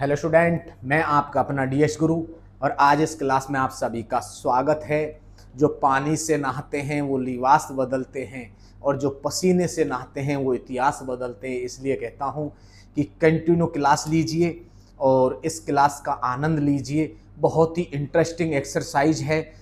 Hello student, मैं आपका अपना डीएस गुरु और आज इस क्लास में आप सभी का स्वागत है। जो पानी से नहाते हैं वो लिबास बदलते हैं और जो पसीने से नहाते हैं वो इतिहास बदलते हैं। इसलिए कहता हूँ कि कंटिन्यू क्लास लीजिए और इस क्लास का आनंद लीजिए। बहुत ही इंटरेस्टिंग एक्सरसाइज है,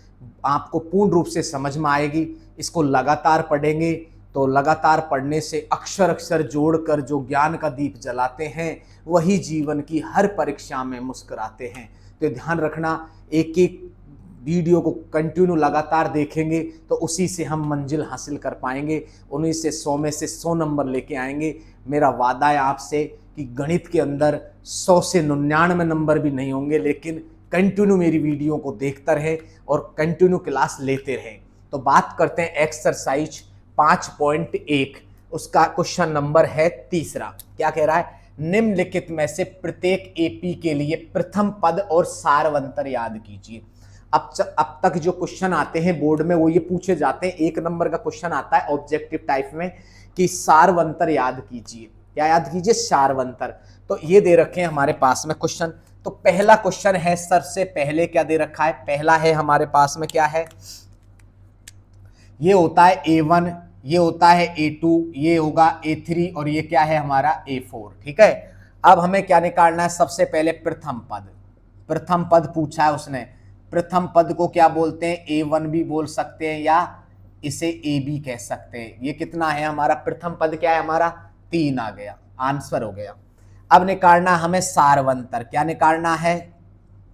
आपको पूर्ण रूप से समझ में आएगी। इसको लगातार पढ़ेंगे तो लगातार पढ़ने से अक्षर अक्षर जोड़कर जो ज्ञान का दीप जलाते हैं वही जीवन की हर परीक्षा में मुस्कुराते हैं। तो ध्यान रखना, एक एक वीडियो को कंटिन्यू लगातार देखेंगे तो उसी से हम मंजिल हासिल कर पाएंगे, उन्हीं से 100 में से 100 नंबर लेके आएंगे। मेरा वादा है आपसे कि गणित के अंदर 100 से 99 नंबर भी नहीं होंगे, लेकिन कंटिन्यू मेरी वीडियो को देखते रहे और कंटिन्यू क्लास लेते रहे। तो बात करते हैं एक्सरसाइज 5.1, उसका क्वेश्चन नंबर है तीसरा। क्या कह रहा है? निम्नलिखित में से प्रत्येक एपी के लिए प्रथम पद और सारवंतर याद कीजिए। अब तक जो क्वेश्चन आते हैं बोर्ड में वो ये पूछे जाते हैं, 1 नंबर का क्वेश्चन आता है ऑब्जेक्टिव टाइप में कि सारवंतर याद कीजिए। क्या याद कीजिए? सारवंतर। तो ये दे रखे हैं हमारे पास में क्वेश्चन। तो पहला क्वेश्चन है, सबसे पहले क्या दे रखा है? पहला है हमारे पास में क्या है? ये होता है A1, ये होता है A2, ये होगा A3 और ये क्या है हमारा A4। ठीक है, अब हमें क्या निकालना है? सबसे पहले प्रथम पद। प्रथम पद पूछा है उसने। प्रथम पद को क्या बोलते हैं? A1 भी बोल सकते हैं या इसे AB कह सकते हैं। ये कितना है हमारा? प्रथम पद क्या है हमारा? 3 आ गया, आंसर हो गया। अब निकालना हमें सारवंतर। क्या निकालना है?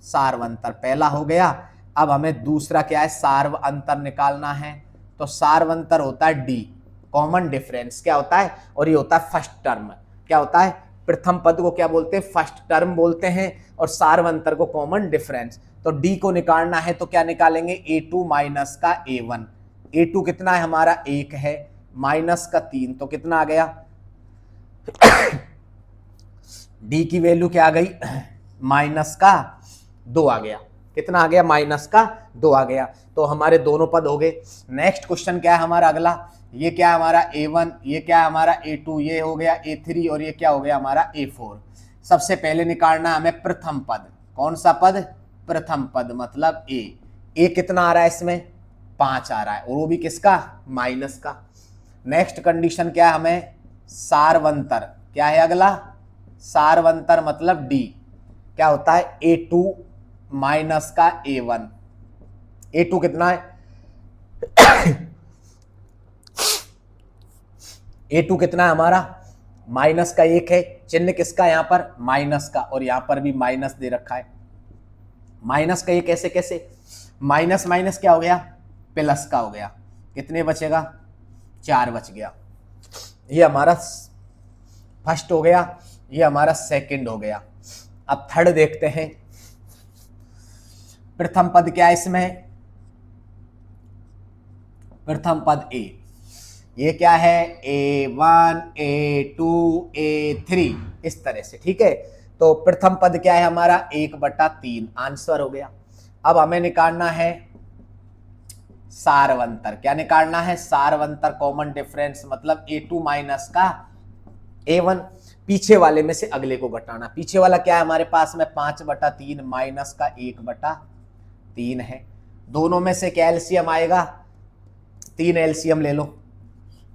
सारवंतर पहला हो गया। अब हमें दूसरा क्या है? सारवंतर निकालना है। तो सारवंतर होता है डी, कॉमन डिफरेंस। क्या होता है? और ये होता है फर्स्ट टर्म। क्या होता है? प्रथम पद को क्या बोलते हैं? फर्स्ट टर्म बोलते हैं और सारवंतर को कॉमन डिफरेंस। तो डी को निकालना है तो क्या निकालेंगे? A2 माइनस का A1। A2 कितना है हमारा? 1 है, माइनस का 3 तो कितना आ गया? डी की वैल्यू क्या आ गई? माइनस का 2 आ गया। कितना आ गया? माइनस का 2 आ गया। तो हमारे दोनों पद हो गए। नेक्स्ट क्वेश्चन क्या है हमारा अगला? ये क्या है हमारा? A1, ये क्या है हमारा? A2, ये हो गया A3 और ये क्या हो गया हमारा? A4। सबसे पहले निकालना है हमें प्रथम पद। कौन सा पद? प्रथम पद मतलब A कितना आ रहा है इसमें? 5 आ रहा है और वो भी किसका? माइनस का। नेक्स्ट कंडीशन क्या है हमें? सारवंतर। क्या है अगला? सारवंतर मतलब D। क्या होता है? A2 माइनस का A1। A2 कितना है? A2 कितना है हमारा? माइनस का 1 है। चिन्ह किसका? यहां पर माइनस का, और यहां पर भी माइनस दे रखा है। माइनस का 1 कैसे कैसे? माइनस माइनस क्या हो गया? प्लस का हो गया। कितने बचेगा? 4 बच गया। ये हमारा फर्स्ट हो गया, ये हमारा सेकंड हो गया। अब थर्ड देखते हैं। प्रथम पद क्या है इसमें? प्रथम पद A। ये क्या है? A1, A2, A3 इस तरह से। ठीक है, तो प्रथम पद क्या है हमारा? 1/3 आंसर हो गया। अब हमें निकालना है सारवंतर। क्या निकालना है? सारवंतर कॉमन डिफरेंस मतलब A2 माइनस का A1। पीछे वाले में से अगले को घटाना। पीछे वाला क्या है हमारे पास में? 5/3 माइनस का 1/3 है। दोनों में से क्या एलसीएम आएगा? 3 एलसीएम ले लो।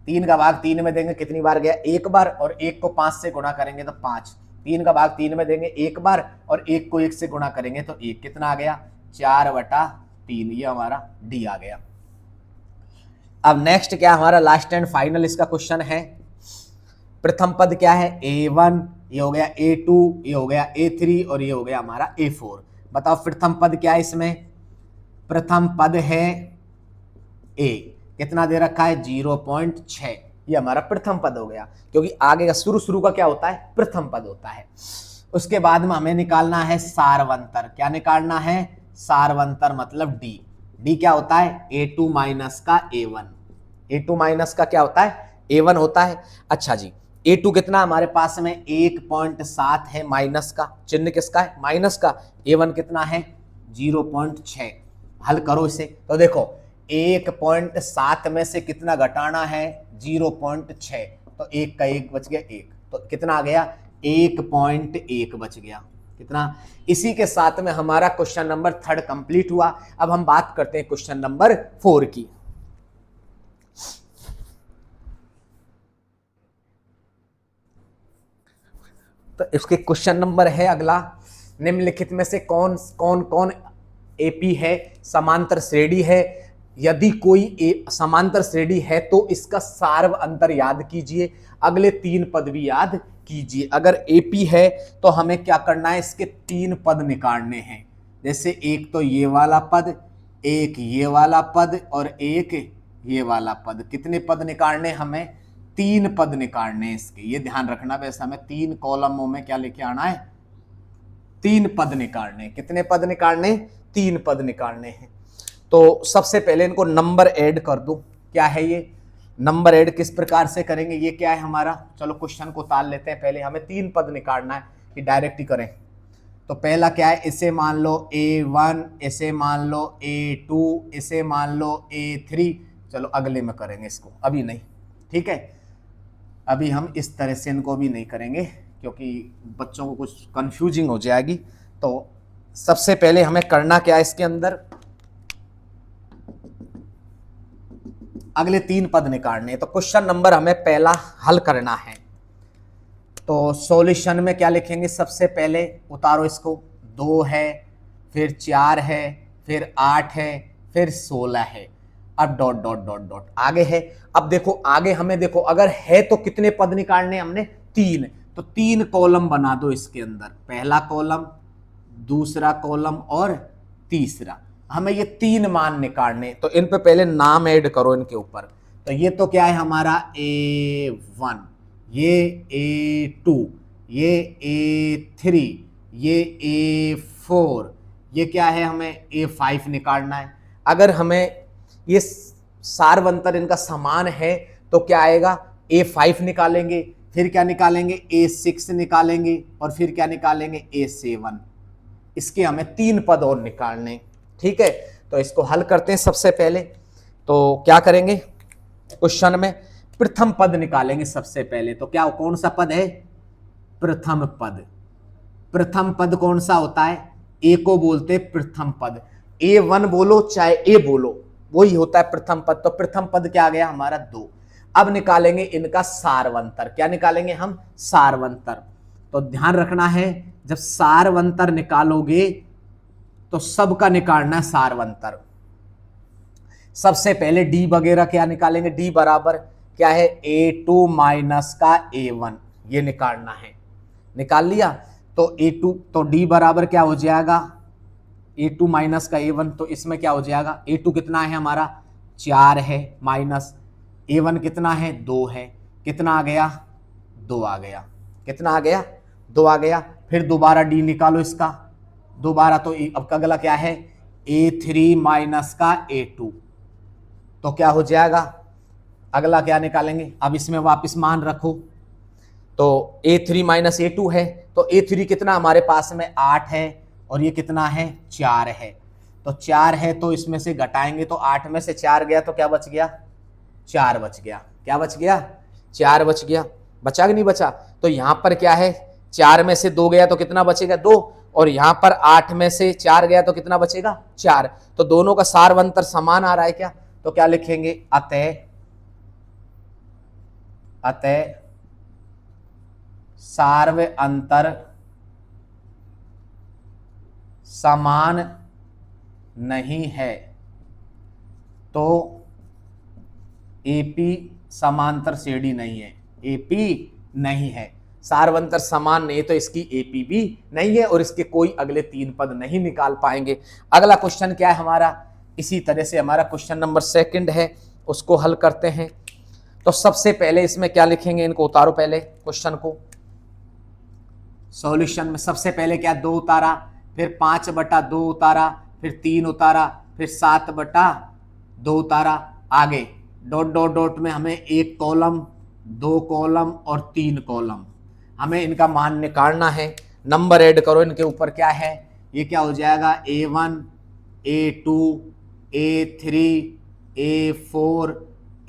3 का भाग 3 में देंगे कितनी बार गया? 1 बार, और 1 को 5 से गुणा करेंगे तो 5। 3 का भाग 3 में देंगे 1 बार और 1 को 1 से गुणा करेंगे तो 1। कितना आ गया? 4/3। ये हमारा डी आ गया। अब नेक्स्ट क्या हमारा? लास्ट एंड फाइनल इसका क्वेश्चन है। प्रथम पद क्या है? A1, ये हो गया A2, ये हो गया A3 और ये हो गया हमारा A4। बताओ प्रथम पद क्या है इसमें? प्रथम पद है A। कितना दे रखा है? 0.6। ये हमारा प्रथम पद हो गया, क्योंकि आगे का शुरू का क्या होता है? प्रथम पद होता है। उसके बाद में हमें निकालना है सारवंतर। क्या निकालना है? सारवंतर मतलब D। D क्या होता है? A2 माइनस का A1। A2 माइनस का क्या होता है? A1 होता है। अच्छा जी, A2 कितना हमारे पास में? 1.7 है, माइनस का। चिन्ह किसका है? माइनस का। A1 कितना है? 0.6। हल करो इसे तो देखो 1.7 में से कितना घटाना है? 0.6। तो 1 का 1 बच गया 1, तो कितना आ गया? 1.1 बच गया। कितना। इसी के साथ में हमारा क्वेश्चन नंबर 3 कंप्लीट हुआ। अब हम बात करते हैं क्वेश्चन नंबर 4 की। तो इसके क्वेश्चन नंबर है अगला, निम्नलिखित में से कौन कौन कौन एपी है, समांतर श्रेणी है। यदि कोई समांतर श्रेणी है तो इसका सार्व अंतर याद कीजिए, अगले 3 पद भी याद कीजिए। अगर एपी है तो हमें क्या करना है, इसके 3 पद निकालने हैं। जैसे एक तो ये वाला पद, एक ये वाला पद और एक ये वाला पद। कितने पद निकालने हमें, 3 पद निकालने हैं इसके, ये ध्यान रखना। वैसे हमें 3 कॉलमों में क्या लेके आना है, 3 पद निकालने। कितने पद निकालने, 3 पद निकालने हैं। तो सबसे पहले इनको नंबर ऐड कर दो। क्या है ये नंबर ऐड, किस प्रकार से करेंगे, ये क्या है हमारा, चलो क्वेश्चन को ताल लेते हैं। पहले हमें 3 पद निकालना है कि डायरेक्ट ही करें। तो पहला क्या है, इसे मान लो A1, इसे मान लो A2, इसे मान लो A3। चलो अगले में करेंगे इसको, अभी नहीं, ठीक है। अभी हम इस तरह से इनको भी नहीं करेंगे क्योंकि बच्चों को कुछ कंफ्यूजिंग हो जाएगी। तो सबसे पहले हमें करना क्या है, इसके अंदर अगले 3 पद निकालने। तो क्वेश्चन नंबर हमें पहला हल करना है। तो सॉल्यूशन में क्या लिखेंगे, सबसे पहले उतारो इसको, 2 है, फिर 4 है, फिर 8 है, फिर 16 है। अब डॉट डॉट डॉट डॉट आगे है। अब देखो आगे हमें देखो, अगर है तो कितने पद निकालने हमने, 3। तो 3 कॉलम बना दो इसके अंदर, पहला कॉलम, दूसरा कॉलम और तीसरा। हमें ये 3 मान निकालने। तो इन पे पहले नाम ऐड करो इनके ऊपर। तो ये तो क्या है हमारा A1, ये A2, ये A3, ये A4, ये क्या है हमें A5 निकालना है। अगर हमें ये सार्वंतर इनका समान है तो क्या आएगा, A5 निकालेंगे, फिर क्या निकालेंगे A6 निकालेंगे, और फिर क्या निकालेंगे A7। इसके हमें 3 पद और निकालने, ठीक है। तो इसको हल करते हैं। सबसे पहले तो क्या करेंगे, क्वेश्चन में प्रथम पद निकालेंगे सबसे पहले। तो क्या कौन सा पद है, प्रथम पद। प्रथम पद कौन सा होता है, ए को बोलते हैं प्रथम पद। A1 बोलो चाहे A बोलो, वही होता है प्रथम पद। तो प्रथम पद क्या आ गया हमारा 2। अब निकालेंगे इनका सारवंतर। क्या निकालेंगे हम, सारवंतर। तो ध्यान रखना है, जब सारवंतर निकालोगे तो सबका निकालना है सारवंतर। सबसे पहले डी वगैरह क्या निकालेंगे, डी बराबर क्या है A2 माइनस का A1, ये निकालना है। निकाल लिया तो A2, तो डी बराबर क्या हो जाएगा A2 माइनस का A1। तो इसमें क्या हो जाएगा, A2 कितना है हमारा 4 है, माइनस A1 कितना है 2 है, कितना आ गया 2 आ गया, कितना आ गया 2 आ गया। फिर दोबारा डी निकालो इसका दोबारा। तो अब अगला क्या है A3 माइनस का A2। तो क्या हो जाएगा, अगला क्या निकालेंगे, अब इसमें वापस मान रखो। तो A3 माइनस A2 है, तो A3 कितना हमारे पास में 8 है, और ये कितना है 4 है। तो 4 है तो इसमें से घटाएंगे, तो 8 में से 4 गया तो क्या बच गया, 4 बच गया। क्या बच गया, 4 बच गया। बचा कि नहीं बचा। तो यहां पर क्या है, 4 में से 2 गया तो कितना बचेगा 2, और यहां पर 8 में से 4 गया तो कितना बचेगा 4। तो दोनों का सारवंतर समान आ रहा है क्या। तो क्या लिखेंगे, अतः सार्व अंतर समान नहीं है तो एपी समांतर श्रेणी नहीं है। एपी नहीं है, सार्वंतर समान नहीं है तो इसकी एपी भी नहीं है, और इसके कोई अगले 3 पद नहीं निकाल पाएंगे। अगला क्वेश्चन क्या है हमारा, इसी तरह से हमारा क्वेश्चन नंबर 2 है, उसको हल करते हैं। तो सबसे पहले इसमें क्या लिखेंगे, इनको उतारो पहले क्वेश्चन को। सॉल्यूशन में सबसे पहले क्या 2 उतारा, फिर 5/2 उतारा, फिर 3 उतारा, फिर 7/2 उतारा। आगे डॉट डॉट डॉट में हमें 1 कॉलम, 2 कॉलम और 3 कॉलम, हमें इनका मान निकालना है। नंबर ऐड करो इनके ऊपर। क्या है, ये क्या हो जाएगा A1, A2, A3, A4,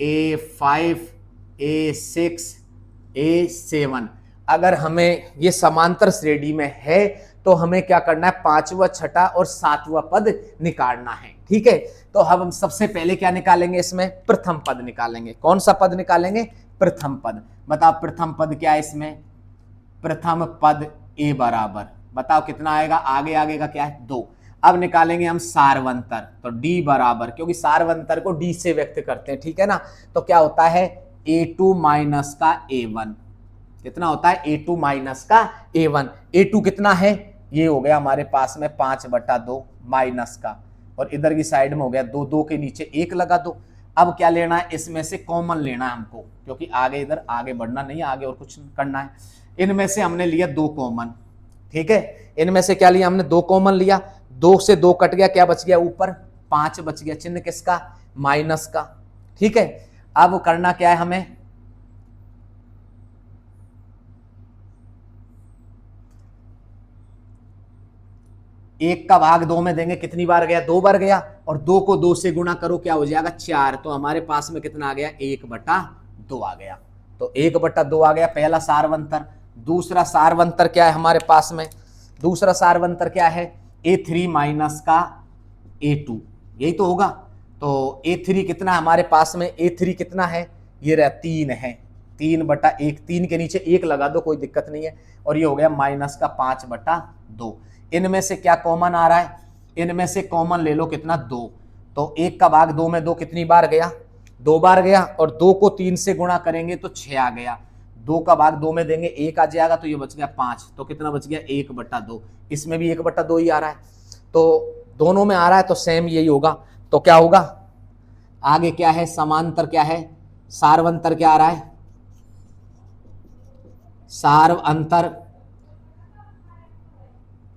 A5, A6, A7। अगर हमें ये समांतर श्रेणी में है तो हमें क्या करना है, पांचवा, छठा और सातवां पद निकालना है। ठीक है, तो अब हम सबसे पहले क्या निकालेंगे, इसमें प्रथम पद निकालेंगे। कौन सा पद निकालेंगे, प्रथम पद। बताओ प्रथम पद क्या है इसमें, प्रथम पद ए बराबर, बताओ कितना आएगा, आगे आगे का क्या है 2। अब निकालेंगे हम सार्वंतर, तो डी बराबर, क्योंकि सार्वंतर को डी से व्यक्त करते हैं, ठीक है ना, तो क्या होता है a2 माइनस का a1, कितना होता है a2 माइनस का a1। a2 कितना है, ये हो गया हमारे पास में 5/2 माइनस का, और इधर की साइड में हो गया 2, 2 के नीचे 1 लगा दो। अब क्या लेना है, इसमें से कॉमन लेना है हमको, क्योंकि आगे इधर आगे बढ़ना नहीं है, आगे और कुछ करना है। इनमें से हमने लिया 2 कॉमन, ठीक है, इनमें से क्या लिया हमने, 2 कॉमन लिया, 2 से 2 कट गया, क्या बच गया ऊपर 5 बच गया, चिन्ह किसका, माइनस का। ठीक है, अब करना क्या है हमें, एक का भाग 2 में देंगे, कितनी बार गया, 2 बार गया, और 2 को 2 से गुणा करो, क्या हो जाएगा 4, तो हमारे पास में कितना आ गया 1/2 आ गया, तो 1/2 आ गया पहला सार्वंतर। दूसरा सार्वंतर क्या है हमारे पास में, दूसरा सार्वंतर क्या है, a3 माइनस का a2, यही तो होगा। तो a3 कितना हमारे पास में, a3 कितना है, ये रहा 3 है, 3/1, 3 के नीचे 1 लगा दो, कोई दिक्कत नहीं है, और ये हो गया माइनस का 5/2। इनमें से क्या कॉमन आ रहा है, इनमें से कॉमन ले लो, कितना 2, तो 1 का भाग 2 में 2 कितनी बार गया, 2 बार गया, और 2 को 3 से गुणा करेंगे तो 6 आ गया, 2 का भाग 2 में देंगे 1 आ जाएगा, तो ये बच गया 5, तो कितना बच गया 1/2। इसमें भी 1/2 ही आ रहा है, तो दोनों में आ रहा है, तो सेम यही होगा। तो क्या होगा, आगे क्या है, समांतर क्या है, सार्वंतर क्या आ रहा है,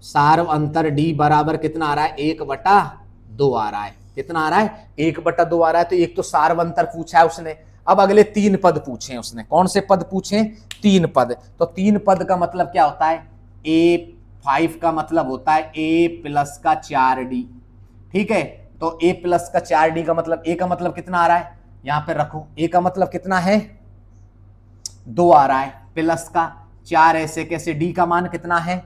सार्वंतर डी बराबर कितना आ रहा है, 1/2 आ रहा है, कितना आ रहा है 1/2 आ रहा है। तो एक तो सार्वंतर पूछा है उसने, अब अगले 3 पद पूछे उसने, कौन से पद पूछे, 3 पद। तो 3 पद का मतलब क्या होता है, a5 का मतलब होता है a प्लस का 4d, ठीक है, तो a प्लस का 4d का मतलब, a का मतलब कितना आ रहा है, यहां पे रखो, a का मतलब कितना है 2 आ रहा है, प्लस का 4 ऐसे कैसे, d का मान कितना है,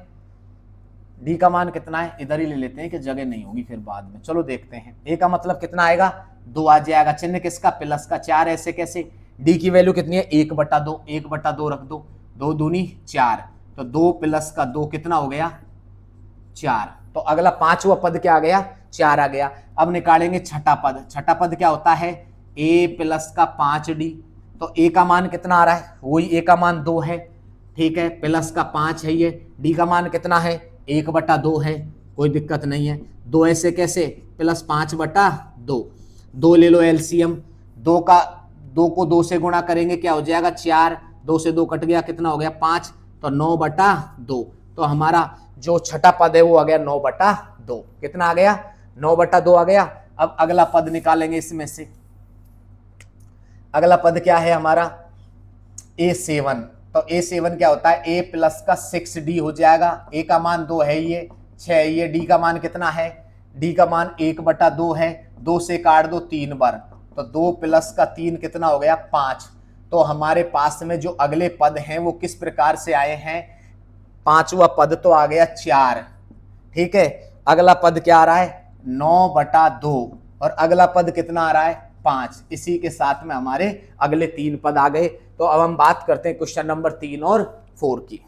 डी का मान कितना है, इधर ही ले लेते हैं कि जगह नहीं होगी फिर बाद में, चलो देखते हैं। ए का मतलब कितना आएगा, 2 आ जाएगा, चिन्ह किसका, प्लस का, 4 ऐसे कैसे, डी की वैल्यू कितनी है 1/2, 1/2 रख दो, 2 दूनी 4, तो 2 प्लस का 2 कितना हो गया 4, तो अगला 5वां पद क्या आ गया, 4 आ गया। अब निकालेंगे छठा पद, छठा पद क्या होता है, a प्लस का 5d, तो a का मान कितना आ रहा है, वही a का मान 2 है, ठीक है, प्लस का 5 है, ये d का मान कितना है 1/2 है, कोई दिक्कत नहीं है, 2 ऐसे कैसे, प्लस 5/2, 2 ले लो एलसीएम, 2 को 2 से गुणा करेंगे क्या हो जाएगा 4, 2 से 2 कट गया, कितना हो गया 5, तो 9/2, तो हमारा जो छठा पद है वो आ गया 9/2, कितना आ गया 9/2 आ गया। अब अगला पद निकालेंगे इसमें से, अगला पद क्या है हमारा a7, तो a7 क्या होता है, a प्लस का 6d हो जाएगा, a का मान 2 है, ये 6 है, ये d का मान कितना है, d का मान 1/2 है, 2 से काट दो 3 बार, तो 2 प्लस का 3 कितना हो गया 5। तो हमारे पास में जो अगले पद हैं वो किस प्रकार से आए हैं, 5वां पद तो आ गया 4, ठीक है, अगला पद क्या आ रहा है 9/2, और अगला पद कितना आ रहा है 5, इसी के साथ में हमारे अगले 3 पद आ गए। तो अब हम बात करते हैं क्वेश्चन नंबर 3 और 4 की।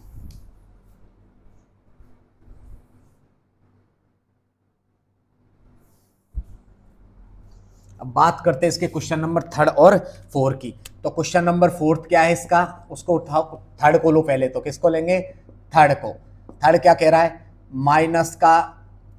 अब बात करते हैं इसके क्वेश्चन नंबर 3 और 4 की। तो क्वेश्चन नंबर 4 क्या है इसका, उसको उठाओ, 3 को लो पहले, तो किसको लेंगे 3 को। 3 क्या कह रहा है, माइनस का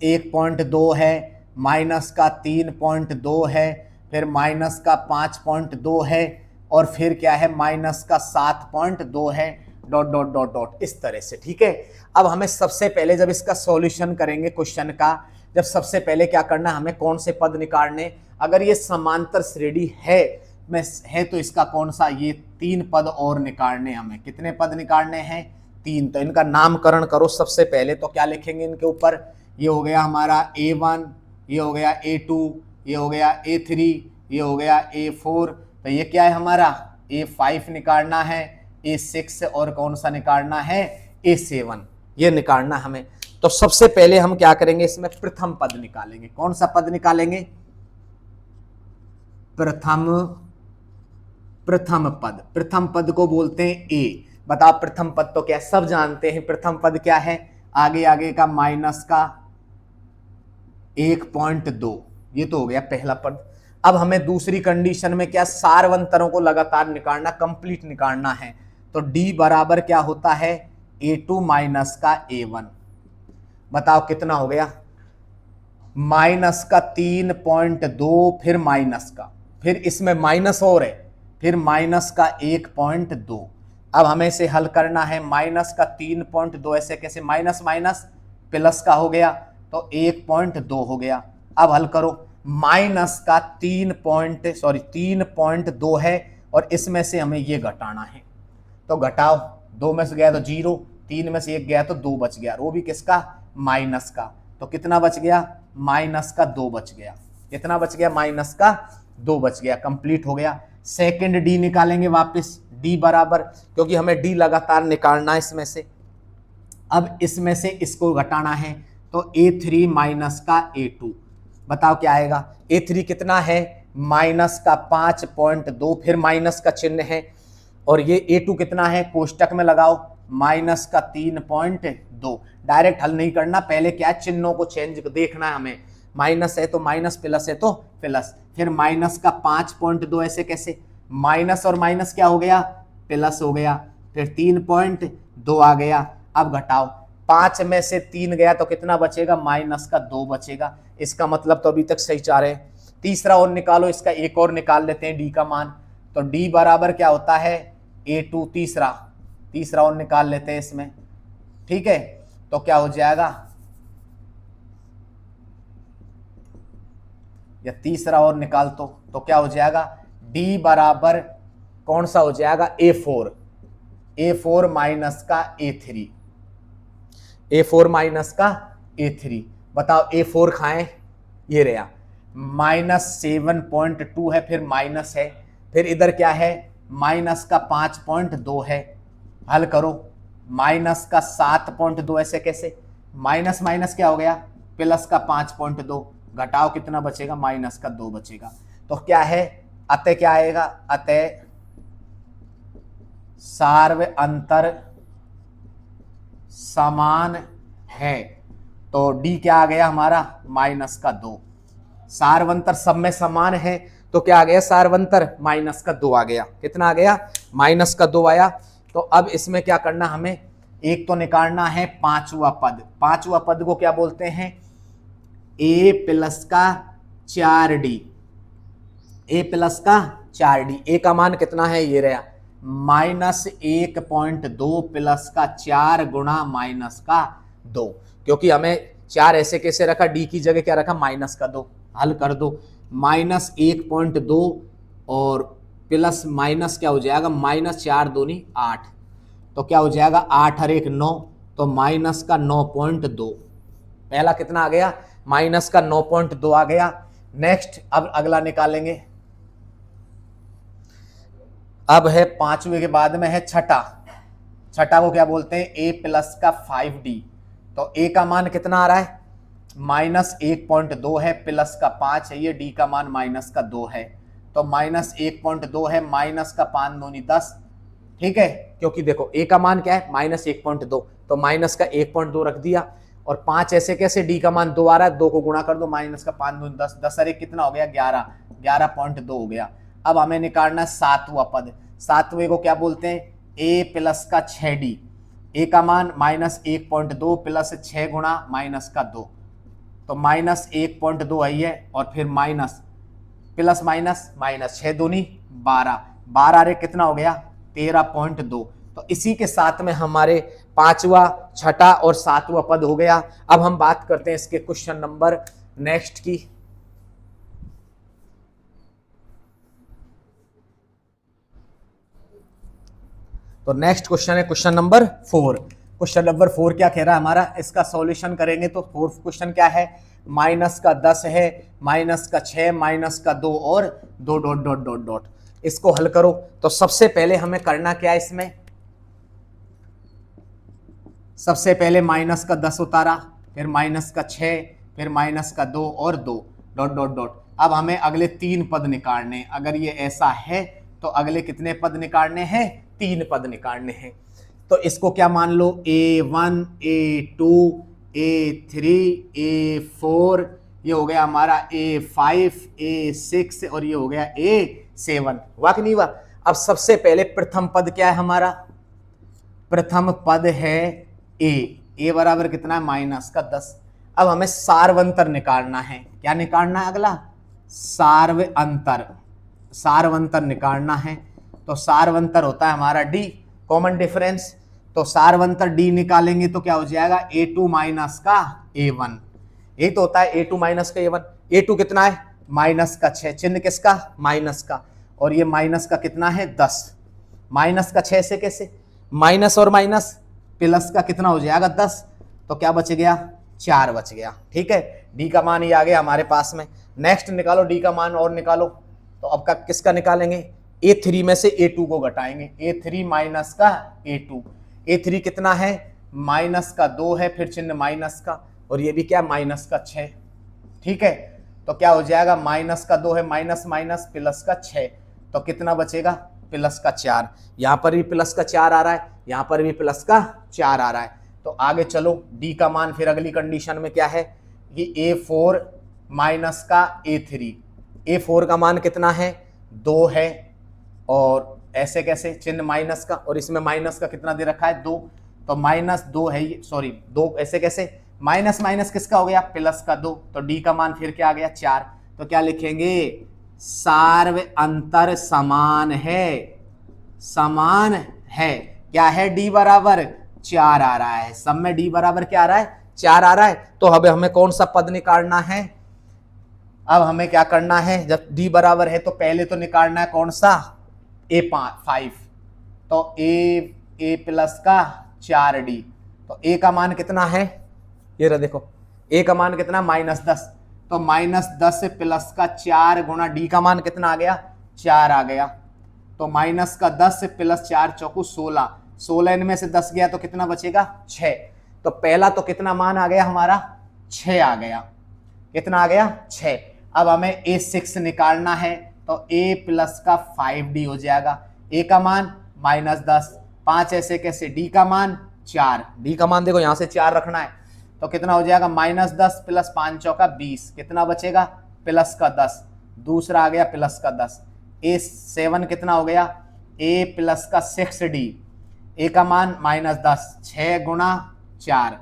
1.2 है, माइनस का 3.2 है, फिर माइनस का 5.2 है, और फिर क्या है माइनस का 7.2 है, डॉट डॉट डॉट डॉट, इस तरह से, ठीक है। अब हमें सबसे पहले जब इसका सॉल्यूशन करेंगे क्वेश्चन का, जब सबसे पहले क्या करना है, हमें कौन से पद निकालने, अगर ये समांतर श्रेणी है तो इसका कौन सा, ये 3 पद और निकालने, हमें कितने पद निकालने हैं 3, तो इनका नामकरण करो सबसे पहले। तो क्या लिखेंगे इनके ऊपर, ये हो गया हमारा a1, ये हो गया a2, ये हो गया a3, ये हो गया a4, तो ये क्या है हमारा a5 निकालना है, a6 और कौन सा निकालना है a7, ये निकालना हमें। तो सबसे पहले हम क्या करेंगे, इसमें प्रथम पद निकालेंगे। कौन सा पद निकालेंगे? प्रथम पद। प्रथम पद को बोलते हैं ए। बताओ प्रथम पद तो क्या, सब जानते हैं प्रथम पद क्या है, आगे आगे का माइनस का 1.2, ये तो हो गया पहला पद। अब हमें दूसरी कंडीशन में क्या, सारवंतरों को लगातार निकालना, कंप्लीट निकालना है। तो डी बराबर क्या होता है, A2 माइनस का A1। बताओ कितना हो गया, माइनस का 3.2, फिर माइनस का, फिर इसमें माइनस और है, फिर माइनस का 1.2। अब हमें इसे हल करना है। माइनस का 3.2 ऐसे कैसे, माइनस माइनस प्लस का हो गया तो 1.2 हो गया। अब हल करो, माइनस का 3.2 है और इसमें से हमें ये घटाना है। तो घटाओ, 2 में से गया तो 0, 3 में से 1 गया तो 2 बच गया, वो भी किसका, माइनस का। तो कितना बच गया, माइनस का 2 बच गया। कितना बच गया, माइनस का 2 बच गया। कंप्लीट हो गया। सेकंड डी निकालेंगे वापस, डी बराबर, क्योंकि हमें डी लगातार निकालना है इसमें से। अब इसमें से इसको घटाना है तो A3 माइनस का A2। बताओ क्या आएगा, A3 कितना है, माइनस का 5.2, फिर माइनस का चिन्ह है, और ये A2 कितना है, कोष्टक में लगाओ, माइनस का 3.2। डायरेक्ट हल नहीं करना, पहले क्या है, चिन्हों को चेंज देखना है हमें। माइनस है तो माइनस, प्लस है तो प्लस, फिर माइनस का 5.2 ऐसे कैसे, माइनस और माइनस क्या हो गया, प्लस हो गया, फिर 3.2 आ गया। अब घटाओ, 5 में से 3 गया तो कितना बचेगा, माइनस का 2 बचेगा। इसका मतलब तो अभी तक सही चाह रहे हैं। तीसरा और निकालो, इसका एक और निकाल लेते हैं डी का मान। तो डी बराबर क्या होता है, A2, तीसरा और निकाल लेते हैं इसमें, ठीक है। तो क्या हो जाएगा, या तीसरा और निकाल तो क्या हो जाएगा, डी बराबर कौन सा हो जाएगा, A4 माइनस का A3, A4 माइनस का A3। बताओ A4 खाएं, ये रहा, -7.2 है, फिर माइनस है, फिर इधर क्या है, माइनस का 5.2 है। हल करो, माइनस का 7.2 ऐसे कैसे, माइनस माइनस क्या हो गया, प्लस का 5.2, घटाओ कितना बचेगा, माइनस का 2 बचेगा। तो क्या है, अतः क्या आएगा, अतः सार्व अंतर समान है। तो डी क्या आ गया हमारा, माइनस का 2। सार्वंतर सब में समान है तो क्या आ गया, सार्वंतर माइनस का 2 आ गया। कितना आ गया, माइनस का 2 आया। तो अब इसमें क्या करना, हमें एक तो निकालना है पांचवा पद। पांचवा पद को क्या बोलते हैं, A प्लस का 4D, A प्लस का 4D। ए का मान कितना है, ये रहा, -1.2 प्लस का 4 गुणा माइनस का 2। क्योंकि हमें 4 ऐसे कैसे रखा, डी की जगह क्या रखा, माइनस का 2। हल कर दो, -1.2 और प्लस माइनस क्या हो जाएगा, -4 दूनी 8। तो क्या हो जाएगा, 8 और 1 9, तो माइनस का 9.2। पहला कितना आ गया, माइनस का 9.2 आ गया। नेक्स्ट अब अगला निकालेंगे। अब है पांचवे के बाद में है छठा। छठा को क्या बोलते हैं, A प्लस का 5D। तो A का मान कितना आ रहा है, -1.2 है, प्लस का 5 है, ये D का मान -2 है। तो -1.2 है, माइनस का 5 दूनी 10, ठीक है। क्योंकि देखो A का मान क्या है, -1.2, तो माइनस का 1.2 रख दिया, और 5 ऐसे कैसे, D का मान 2 आ रहा है, 2 को गुणा कर दो, माइनस का 5 दूनी 10, 10 और 1 कितना हो गया, 11.2 हो गया। अब हमें निकालना सातवां पद। सातवें को क्या बोलते हैं, A प्लस का 6D। A का मान -1.2 प्लस 6 गुणा माइनस का 2, तो -1.2 आई है, और फिर माइनस प्लस माइनस माइनस, 6 दूनी 12, 12 रे कितना हो गया, 13.2। तो इसी के साथ में हमारे पांचवा, छठा और सातवां पद हो गया। अब हम बात करते हैं इसके क्वेश्चन नंबर नेक्स्ट की। तो नेक्स्ट क्वेश्चन है क्वेश्चन नंबर 4। क्वेश्चन नंबर 4 क्या कह रहा है हमारा, इसका सॉल्यूशन करेंगे तो फोर्थ क्वेश्चन क्या है, माइनस का 10 है, माइनस का 6, माइनस का 2 और 2 डॉट डॉट डॉट डॉट। इसको हल करो। तो सबसे पहले हमें करना क्या है, इसमें सबसे पहले माइनस का 10 उतारा, फिर माइनस का 6, फिर माइनस का 2 और 2 डॉट डॉट डॉट। अब हमें अगले 3 पद निकालने। अगर ये ऐसा है तो अगले कितने पद निकालने हैं? 3 पद निकालने हैं। तो इसको क्या मान लो? A1, A2, A3, A4, ये हो गया हमारा A5, A6 और ये हो गया A7। हुआ कि नहीं हुआ? अब सबसे पहले प्रथम पद क्या है हमारा? प्रथम पद है A बराबर कितना है? माइनस का 10। अब हमें सार्वंतर निकालना है। क्या निकालना है? अगला सार्वंतर। सार्वंतर निकालना है तो सार्वंतर होता है हमारा D, कॉमन डिफरेंस। तो सार्वंतर D निकालेंगे तो क्या हो जाएगा? A2 माइनस का A1। यही तो होता है A2 माइनस का A1। A2 कितना है? माइनस का 6, चिन्ह किसका? माइनस का। और ये माइनस का कितना है? 10। माइनस का 6 से कैसे? माइनस और माइनस प्लस का कितना हो जाएगा? 10। तो क्या बच गया? 4 बच गया। ठीक है, डी का मान ये आ गया हमारे पास में। नेक्स्ट निकालो डी का मान और निकालो। तो अब का किसका निकालेंगे? A3 में से A2 को घटाएंगे। A3 माइनस का A2। A3 कितना है? माइनस का 2 है, फिर चिन्ह माइनस का, और ये भी क्या? माइनस का 6। ठीक है, तो क्या हो जाएगा? माइनस का 2 है, माइनस माइनस प्लस का 6, तो कितना बचेगा? प्लस का 4। यहां पर भी प्लस का 4 आ रहा है, यहां पर भी प्लस का 4 आ रहा है। तो आगे चलो, डी का मान फिर अगली कंडीशन में क्या है? कि A4 माइनस का A3। A4 का मान कितना है? 2 है, और ऐसे कैसे? चिन्ह माइनस का, और इसमें माइनस का कितना दे रखा है? 2। तो माइनस 2 है ये, सॉरी 2, ऐसे कैसे? माइनस माइनस किसका हो गया? प्लस का 2। तो डी का मान फिर क्या आ गया? 4। तो क्या लिखेंगे? सार्व अंतर समान है। समान है। क्या है? डी बराबर 4 आ रहा है। सब में डी बराबर क्या आ रहा है? 4 आ रहा है। तो अब हमें कौन सा पद निकालना है? अब हमें क्या करना है? जब डी बराबर है तो पहले तो निकालना है कौन सा? A5। तो A प्लस का 4D। तो A का मान कितना है? ये रहा देखो, A का मान कितना? -10। तो -10 प्लस का 4 गुणा D का मान कितना आ गया? 4 आ गया। तो माइनस का 10 प्लस 4 चौकू 16। 16 इनमें से 10 गया तो कितना बचेगा? 6। तो पहला तो कितना मान आ गया हमारा? 6 आ गया। कितना आ गया? 6। अब हमें A6 निकालना है, तो A प्लस का 5D हो जाएगा। A का मान -10, 5 ऐसे कैसे? D का मान 4। D का मान देखो यहां से 4 रखना है, तो कितना हो जाएगा? -10 प्लस 5 चौका 20। कितना बचेगा? प्लस का 10। दूसरा आ गया प्लस का 10। A7 कितना हो गया? A प्लस का 6D। A का मान -10, 6 गुणा 4,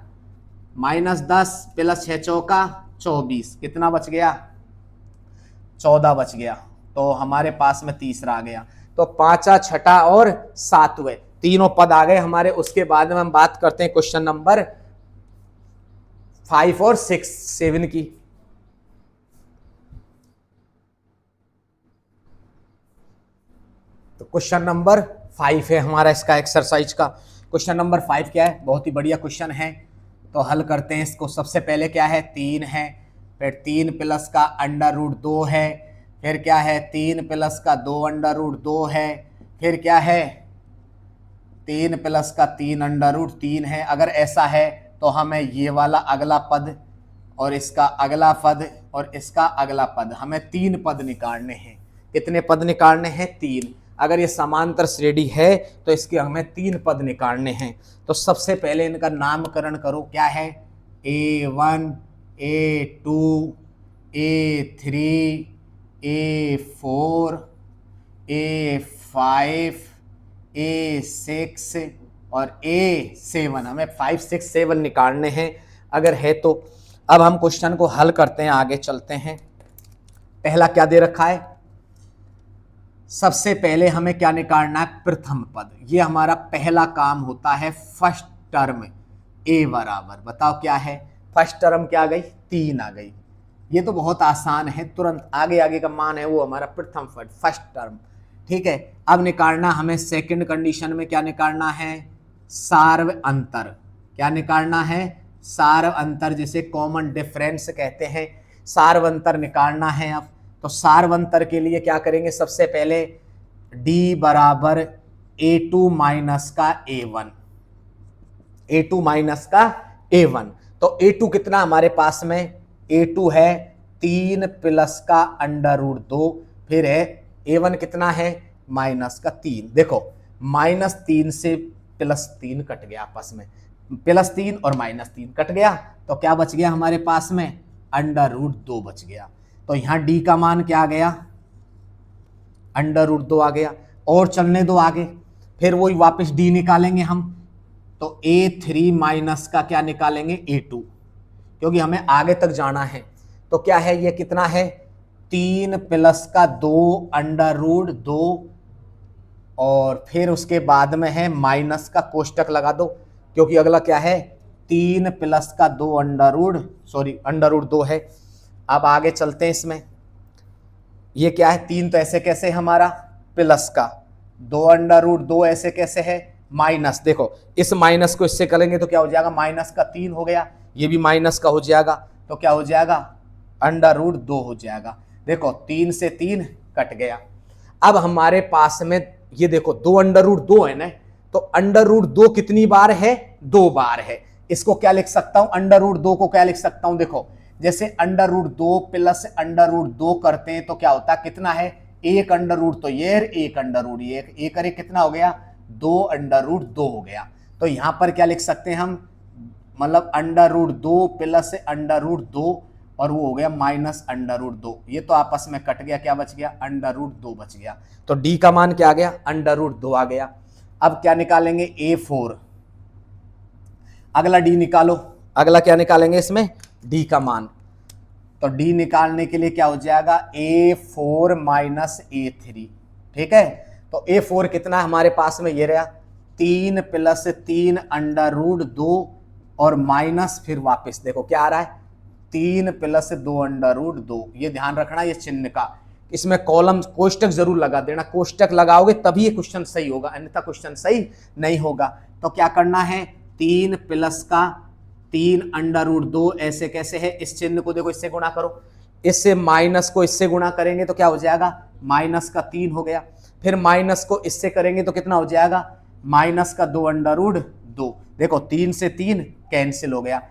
-10 प्लस 6 चौका 24। कितना बच गया? 14 बच गया। तो हमारे पास में तीसरा आ गया। तो 5, 6 और 7वें तीनों पद आ गए हमारे। उसके बाद में हम बात करते हैं क्वेश्चन नंबर 5 और 6, 7 की। तो क्वेश्चन नंबर 5 है हमारा इसका एक्सरसाइज का। क्वेश्चन नंबर 5 क्या है? बहुत ही बढ़िया क्वेश्चन है, तो हल करते हैं इसको। सबसे पहले क्या है? 3 है, फिर 3 प्लस का √2 है, फिर क्या है? 3 प्लस का 2 √2 है, फिर क्या है? 3 प्लस का 3 √3 है। अगर ऐसा है तो हमें ये वाला अगला पद और इसका अगला पद और इसका अगला पद, हमें 3 पद निकालने हैं। कितने पद निकालने हैं? 3। अगर ये समांतर श्रेणी है तो इसके हमें 3 पद निकालने हैं। तो सबसे पहले इनका नामकरण करो। क्या है? A1, A2, A3, A4, A5, A6 और A7। हमें 5, 6, 7 निकालने हैं अगर है तो। अब हम क्वेश्चन को हल करते हैं, आगे चलते हैं। पहला क्या दे रखा है? सबसे पहले हमें क्या निकालना है? प्रथम पद। ये हमारा पहला काम होता है। फर्स्ट टर्म A बराबर, बताओ क्या है? फर्स्ट टर्म क्या आ गई? 3 आ गई। ये तो बहुत आसान है, तुरंत आगे आगे का मान है वो हमारा प्रथम पद, फर्स्ट टर्म। ठीक है, अब निकालना हमें सेकंड कंडीशन में क्या निकालना है? सार्व अंतर। क्या निकालना है? सार्व अंतर, जिसे कॉमन डिफरेंस कहते हैं। सार्व अंतर निकालना है। अब तो सार्व अंतर के लिए क्या करेंगे? सबसे पहले D बराबर A2 माइनस का A1। A2 माइनस का A1। तो A2 कितना हमारे पास में, A2 है 3 प्लस का अंडर रूट 2, फिर है A1 कितना है माइनस का 3। देखो -3 से +3 कट गया आपस में, +3 और -3 कट गया, तो क्या बच गया हमारे पास में, अंडर रूट 2 बच गया। तो यहां डी का मान क्या आ गया, अंडर रूट 2 आ गया। और चलने दो आगे, फिर वही वापस डी निकालेंगे हम, तो A3 माइनस का क्या निकालेंगे, A2, क्योंकि हमें आगे तक जाना है। तो क्या है, ये कितना है, 3 प्लस का 2 अंडर रूट 2, और फिर उसके बाद में है माइनस का कोष्टक लगा दो, क्योंकि अगला क्या है, 3 प्लस का 2 अंडर रूट 2 है। अब आगे चलते हैं इसमें, ये क्या है, 3 तो ऐसे कैसे हमारा, प्लस का 2 अंडर रूट 2 ऐसे कैसे है, माइनस, देखो इस माइनस को इससे करेंगे तो क्या हो जाएगा, माइनस का 3 हो गया, ये भी माइनस का हो जाएगा, तो क्या हो जाएगा, अंडर रूट 2 हो जाएगा। देखो 3 से 3 कट गया। अब हमारे पास में ये देखो 2 अंडर रूट 2 है ना, तो अंडर रूट 2 कितनी बार है, 2 बार है। इसको क्या लिख सकता हूं, अंडर रूट 2 को क्या लिख सकता हूं, देखो जैसे under root 2 plus under root 2 करते हैं तो क्या होता है, कितना है, एक अंडर रूट, तो ये एक अंडर रूट, एक करे कितना हो गया, 2 अंडर रूट 2 हो गया। तो यहां पर क्या लिख सकते हैं हम, मतलब under root 2 plus under root 2, और वो हो गया माइनस अंडर रूट 2, ये तो आपस में कट गया, क्या बच गया, अंडर रूट 2 बच गया। तो डी का मान क्या आ गया, अंडर रूट 2 आ गया। अब क्या निकालेंगे, A4, अगला डी निकालो, अगला क्या निकालेंगे इसमें, डी का मान। तो डी निकालने के लिए क्या हो जाएगा, A4 माइनस A3, ठीक है। तो A4 कितना हमारे पास में, ये रहा 3 प्लस 3 अंडर रूट 2, और माइनस फिर वापस देखो क्या आ रहा है, 3 प्लस 2 अंडर रूट 2। ये ध्यान रखना ये चिन्ह का, इसमें कॉलम कोष्टक जरूर लगा देना, कोष्टक लगाओगे तभी ये क्वेश्चन सही होगा, अन्यथा क्वेश्चन सही नहीं होगा। तो क्या करना है, 3 प्लस का 3 अंडर रूट 2 ऐसे कैसे है, इस चिन्ह को देखो इससे गुणा करो, इससे माइनस को इससे गुणा करेंगे तो क्या हो जाएगा, माइनस का 3 हो गया, फिर माइनस को इससे करेंगे तो कितना हो जाएगा, माइनस का 2 अंडर रूट 2। देखो 3 से 3 कैंसिल हो गया,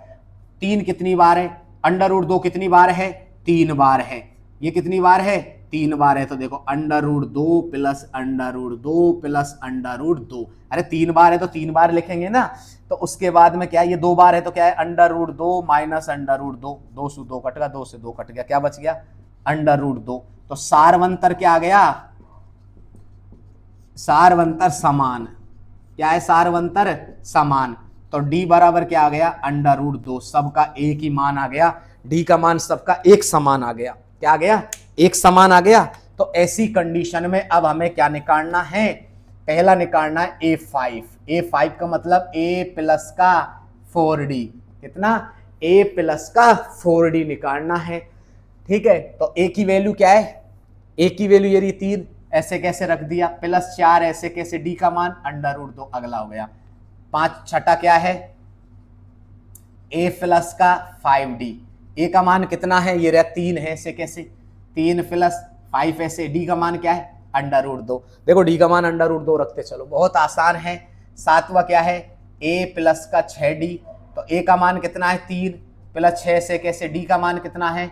3 कितनी बार है, अंडर रूट 2 कितनी बार है, 3 बार है, ये कितनी बार है, 3 बार है। तो देखो under root 2 plus under root 2 plus under root 2, अरे 3 बार है तो 3 बार लिखेंगे ना। तो उसके बाद में क्या है, ये 2 बार है तो क्या है, under root 2 minus under root 2, 2 से 2 कट गया, 2 से 2 कट गया, क्या बच गया, अंडर रूट 2। तो सारवंतर क्या आ गया, सारवंतर समान, क्या है, सारवंतर समान। तो डी बराबर क्या आ गया, अंडर रूट 2, सबका एक ही मान आ गया, डी का मान सबका एक समान आ गया, क्या आ गया, एक समान आ गया। तो ऐसी कंडीशन में अब हमें क्या निकालना है, पहला निकालना है A5, A5 का मतलब A प्लस का 4D, कितना, A प्लस का 4D निकालना है, ठीक है। तो A की वैल्यू क्या है, A की वैल्यू ये रही 3, ऐसे कैसे रख दिया, प्लस 4 ऐसे कैसे, डी का मान अंडर रूट 2, अगला हो गया 5, छठा क्या है, A प्लस का 5D, A का मान कितना है, ये रहा 3 है, ऐसे कैसे, 3 प्लस 5 ऐसे, डी का मान क्या है, अंडर रूट 2। देखो डी का मान अंडर रूट 2 रखते चलो, बहुत आसान है। सातवां क्या है, A प्लस का 6D, तो A का मान कितना है, 3 प्लस 6 से कैसे, डी का मान कितना है,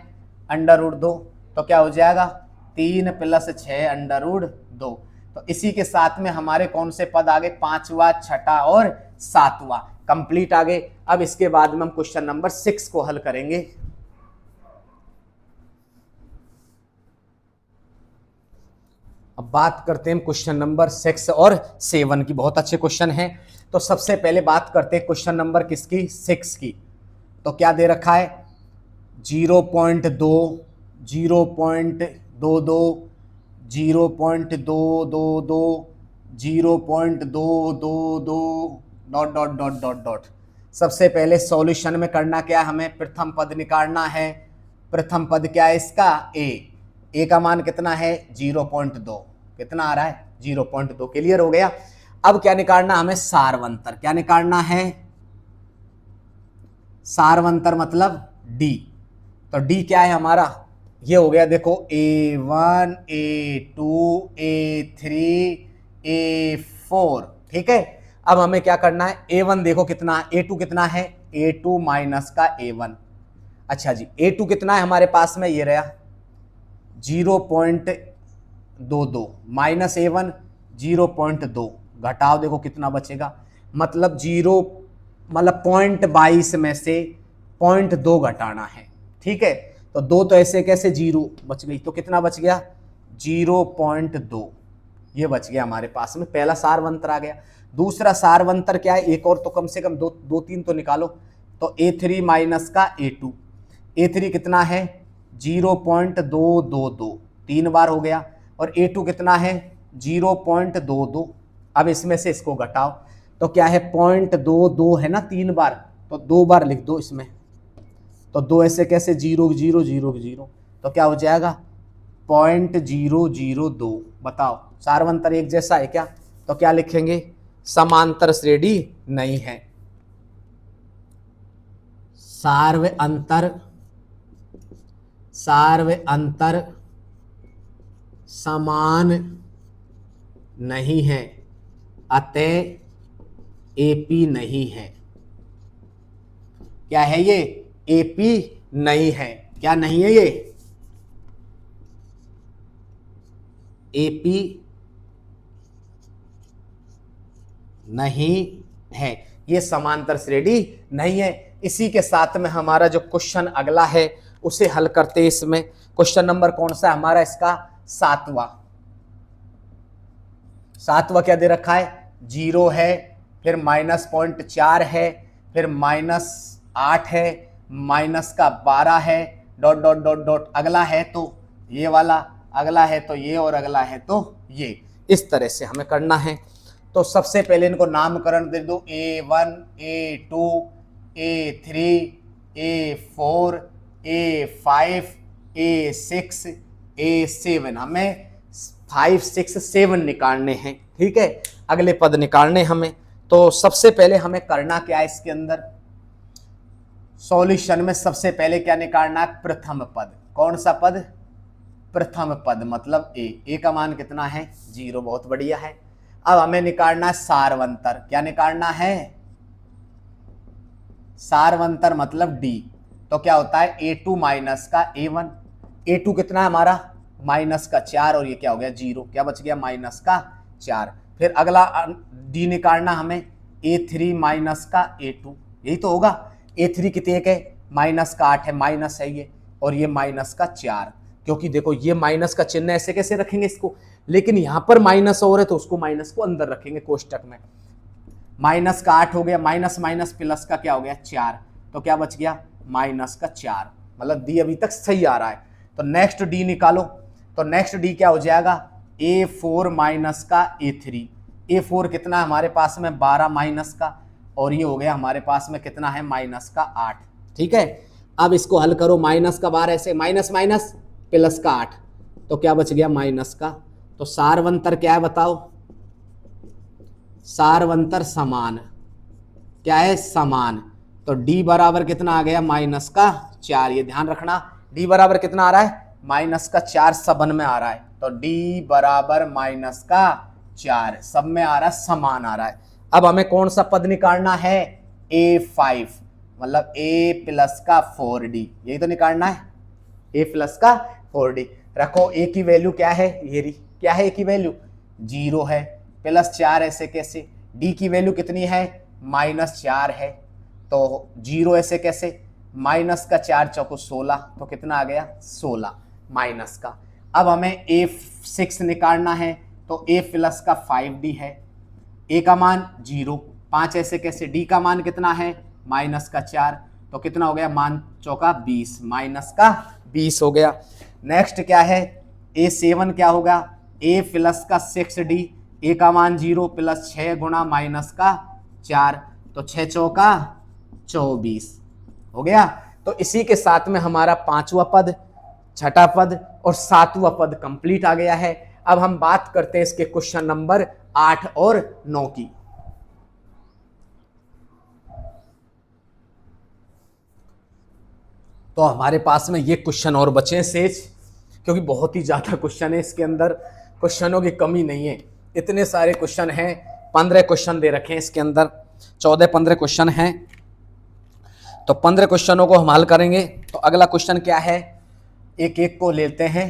अंडर रूट 2, तो क्या हो जाएगा, 3 प्लस 6 अंडर रूट 2। तो इसी के साथ में हमारे कौन से पद आगे, पांचवा, छठा और सातवां कंप्लीट आगे। अब इसके बाद में हम क्वेश्चन नंबर 6 को हल करेंगे। अब बात करते हैं क्वेश्चन नंबर 6 और 7 की, बहुत अच्छे क्वेश्चन हैं। तो सबसे पहले बात करते हैं क्वेश्चन नंबर किसकी, 6 की। तो क्या दे रखा है, 0.2, 0.22, 0.222, 0.222 dot dot dot dot dot. सबसे पहले सॉल्यूशन में करना क्या है, हमें प्रथम पद निकालना है। प्रथम पद क्या है इसका, ए का मान कितना है, 0.2, कितना आ रहा है, 0.2, क्लियर हो गया। अब क्या निकालना हमें, सारवंतर, क्या निकालना है, सारवंतर मतलब डी। तो डी क्या है हमारा, ये हो गया देखो A1, A2, A3, A4, ठीक है। अब हमें क्या करना है, A1 देखो कितना, A2 कितना है, A2 माइनस का A1। अच्छा जी, A2 कितना है हमारे पास में, ये रहा 0.22 माइनस A1 0.2, घटाओ देखो कितना बचेगा, मतलब 0.22 में से 0.2 घटाना है। ठीक है, तो 2 तो ऐसे कैसे 0 बच गई, तो कितना बच गया 0.2, ये बच गया हमारे पास में, पहला सारवंतर आ गया। दूसरा सारवंतर क्या है, एक और तो कम से कम दो तीन तो निकालो, तो A3 माइनस का A2, A3 कितना है 0.222, 3 बार हो गया, और A2 कितना है 0.22। अब इसमें से इसको घटाओ, तो क्या है 0.22 है ना, 3 बार, तो 2 बार लिख दो इसमें, तो 2 ऐसे कैसे 0 0 0 0, तो क्या हो जाएगा 0.002। बताओ सारवंतर एक जैसा है क्या, तो क्या लिखेंगे, समांतर श्रेणी नहीं है, सार्व अंतर समान नहीं है, अतः एपी नहीं है। क्या है ये, एपी नहीं है, क्या नहीं है ये, एपी नहीं है, ये समांतर श्रेणी नहीं है। इसी के साथ में हमारा जो क्वेश्चन अगला है उसे हल करते हैं। इसमें क्वेश्चन नंबर कौन सा है हमारा, इसका 7वां क्या दे रखा है, 0 है, फिर -0.4 है, फिर -8 है, माइनस का 12 है, डॉट डॉट डॉट डॉट, अगला है तो ये वाला, अगला है तो ये, और अगला है तो ये, इस तरह से हमें करना है। तो सबसे पहले इनको नामकरण दे दो, A1 A2 A3 A4 A5 A6 A7, हमें 5 6 7 निकालने हैं। ठीक है, अगले पद निकालने हमें। तो सबसे पहले हमें करना क्या है, इसके अंदर सॉल्यूशन में सबसे पहले क्या निकालना है, प्रथम पद। कौन सा पद, प्रथम पद, मतलब ए का मान कितना है 0, बहुत बढ़िया है। अब हमें निकालना है सारवंतर, क्या निकालना है, सारवंतर मतलब D। तो क्या होता है A2 माइनस का A1, A2 कितना है हमारा माइनस का 4, और ये क्या हो गया 0, क्या बच गया माइनस का 4। फिर अगला D निकालना हमें, A3 माइनस का A2, यही तो होगा, A3 कितने है माइनस का 8 है, माइनस है ये, और ये माइनस का 4, क्योंकि देखो ये माइनस का चिन्ह ऐसे कैसे रखेंगे इसको, लेकिन यहां पर माइनस और है तो उसको माइनस को अंदर रखेंगे कोष्टक में। माइनस का 8 हो गया, माइनस माइनस प्लस का क्या हो गया 4, तो क्या बच गया माइनस का 4, मतलब डी अभी तक सही आ रहा है। तो नेक्स्ट डी निकालो, तो नेक्स्ट डी क्या हो जाएगा A4 माइनस का A3, A4 कितना है हमारे पास में 12 माइनस का, और ये हो गया हमारे पास में कितना है माइनस का 8। ठीक है, अब इसको हल करो, माइनस का 12 ऐसे, माइनस माइनस प्लस का 8, तो क्या बच गया माइनस का। तो सारवंतर क्या है बताओ, सारवंतर समान, क्या है समान, तो D बराबर कितना आ गया माइनस का 4, ये ध्यान रखना, D बराबर कितना आ रहा है माइनस का 4, सबन में आ रहा है, तो D बराबर माइनस का 4, सब में आ रहा है, समान आ रहा है। अब हमें कौन सा पद निकालना है A5, मतलब A प्लस का 4D, यही तो निकालना है, A प्लस का 4D। रखो A की वैल्यू क्या है, ये रही, क्या है A की वैल्यू 0 है, प्लस 4 ऐसे कैसे, D की वैल्यू कितनी है -4 है, तो 0 ऐसे कैसे, माइनस का 4 चौको 16, तो कितना आ गया 16 माइनस का। अब हमें A6 निकालना है, तो A प्लस का 5D है, A का मान 0, 5 ऐसे कैसे, D का मान कितना है माइनस का 4, तो कितना हो गया मान चौका 20, माइनस का 20 हो गया। नेक्स्ट क्या है A7 क्या होगा, A प्लस का 6D, A का मान 0 प्लस 6 गुणा माइनस का 4, तो 6 चौका 24 हो गया। तो इसी के साथ में हमारा 5वां पद, 6ठा पद और 7वां पद कंप्लीट आ गया है। अब हम बात करते हैं इसके क्वेश्चन नंबर 8 और 9 की। तो हमारे पास में ये क्वेश्चन और बचे हैं शेष, क्योंकि बहुत ही ज़्यादा क्वेश्चन है इसके अंदर, क्वेश्चनों की कमी नहीं है, इतने सारे क्वेश्चन हैं, 15 क्वेश्चन दे रखे हैं इसके अंदर, 14-15 क्वेश्चन हैं। तो 15 क्वेश्चनों को हम हल करेंगे। तो अगला क्वेश्चन क्या है, एक एक को लेते हैं।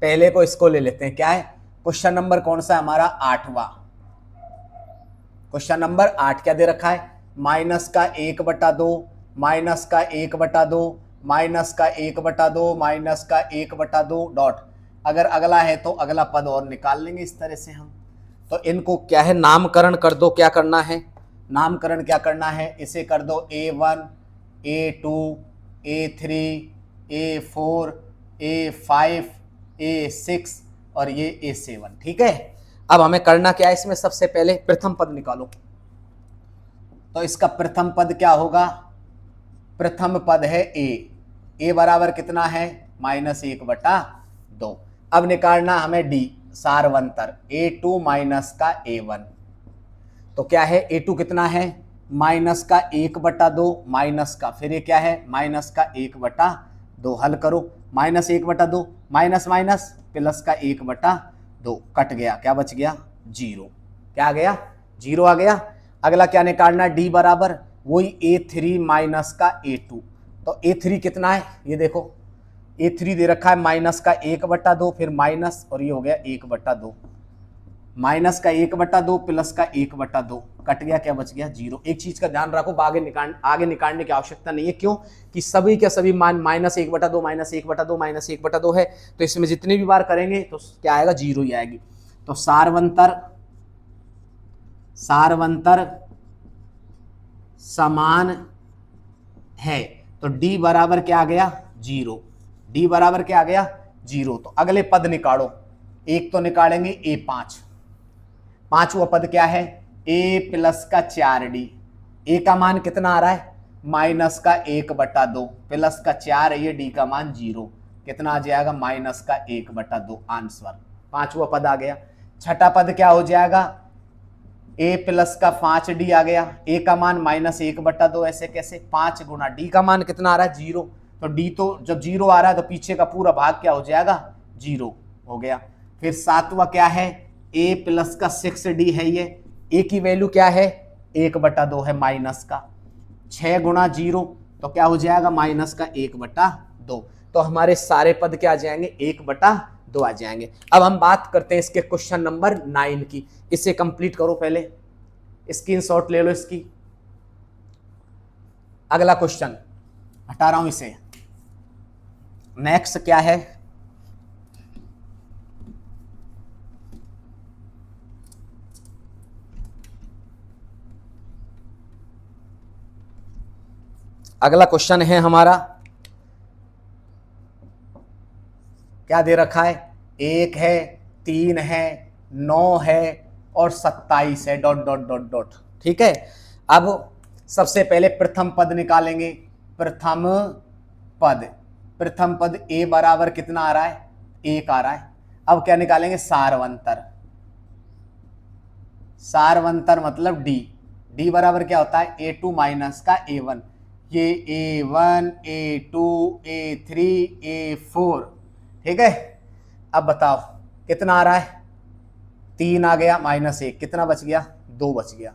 पहले को इसको ले लेते हैं, क्या है क्वेश्चन नंबर कौन सा है हमारा, 8वां क्वेश्चन नंबर 8 क्या दे रखा है, माइनस का 1/2, माइनस का 1/2, माइनस का 1/2, माइनस का 1/2 डॉट। अगर अगला है तो अगला पद और निकाल लेंगे इस तरह से हम। तो इनको क्या है नामकरण कर दो, क्या करना है नामकरण, क्या करना है, इसे कर दो A1, A2, A3, A4, A5, A6 और ये A7। ठीक है, अब हमें करना क्या है, इसमें सबसे पहले प्रथम पद निकालो। तो इसका प्रथम पद क्या होगा, प्रथम पद है A बराबर कितना है, -1/2। अब निकालना हमें D सारवंतर, A2 माइनस का A1। तो क्या है, A2 कितना है, माइनस का 1/2, माइनस का फिर ये क्या है, माइनस का 1/2। हल करो, -1/2 माइनस माइनस प्लस का 1/2 कट गया, क्या बच गया, 0। क्या आ गया, 0 आ गया। अगला क्या निकालना है, D बराबर वही A3 माइनस का A2। तो A3 कितना है, ये देखो A3 दे रखा है माइनस का 1/2, फिर माइनस और ये हो गया 1/2, माइनस का 1/2 प्लस का 1/2 कट गया, क्या बच गया, 0। एक चीज का ध्यान रखो, आगे निकालने की आवश्यकता नहीं है। क्यों कि सभी के सभी मान -1/2 -1/2 -1/2 है, तो इसमें जितनी भी बार करेंगे तो क्या आएगा, 0 ही आएगी। तो सारवंतर समान है, तो D बराबर क्या आ गया, 0। D बराबर क्या आ गया, 0। तो अगले पद निकालो, एक तो निकालेंगे A5। पांचवा पद क्या है, A प्लस का 4D। A का मान कितना आ रहा है, माइनस का 1/2 प्लस का 4, ये D का मान 0, कितना आ जाएगा, माइनस का 1/2 आंसर। पांचवा पद आ गया। छठा पद क्या हो जाएगा, A प्लस का 5D आ गया। A का मान -1/2, ऐसे कैसे, 5 गुना D का मान कितना आ रहा है, 0। तो D तो जब 0 आ रहा है तो पीछे का पूरा भाग क्या हो जाएगा, 0 हो गया। फिर सातवां क्या है, A प्लस का 6D है, ये A की वैल्यू क्या है, 1/2 है माइनस का, 6 गुना 0 तो क्या हो जाएगा, माइनस का 1/2। तो हमारे सारे पद क्या आ जाएंगे, 1/2 आ जाएंगे। अब हम बात करते हैं इसके क्वेश्चन नंबर 9 की। इसे कंप्लीट करो, पहले स्क्रीनशॉट ले लो इसकी। अगला क्वेश्चन हटा रहा हूं इसे। नेक्स्ट क्या है, अगला क्वेश्चन है हमारा, क्या दे रखा है, 1 है, 3 है, 9 है और 27 है, डॉट डॉट डॉट डॉट। ठीक है, अब सबसे पहले प्रथम पद निकालेंगे। प्रथम पद A बराबर कितना आ रहा है, 1 आ रहा है। अब क्या निकालेंगे, सारवंतर मतलब D बराबर क्या होता है, A2 माइनस का A1। ये A1, A2, A3, A4। ठीक है, अब बताओ कितना आ रहा है, 3 आ गया, -1 कितना बच गया, 2 बच गया।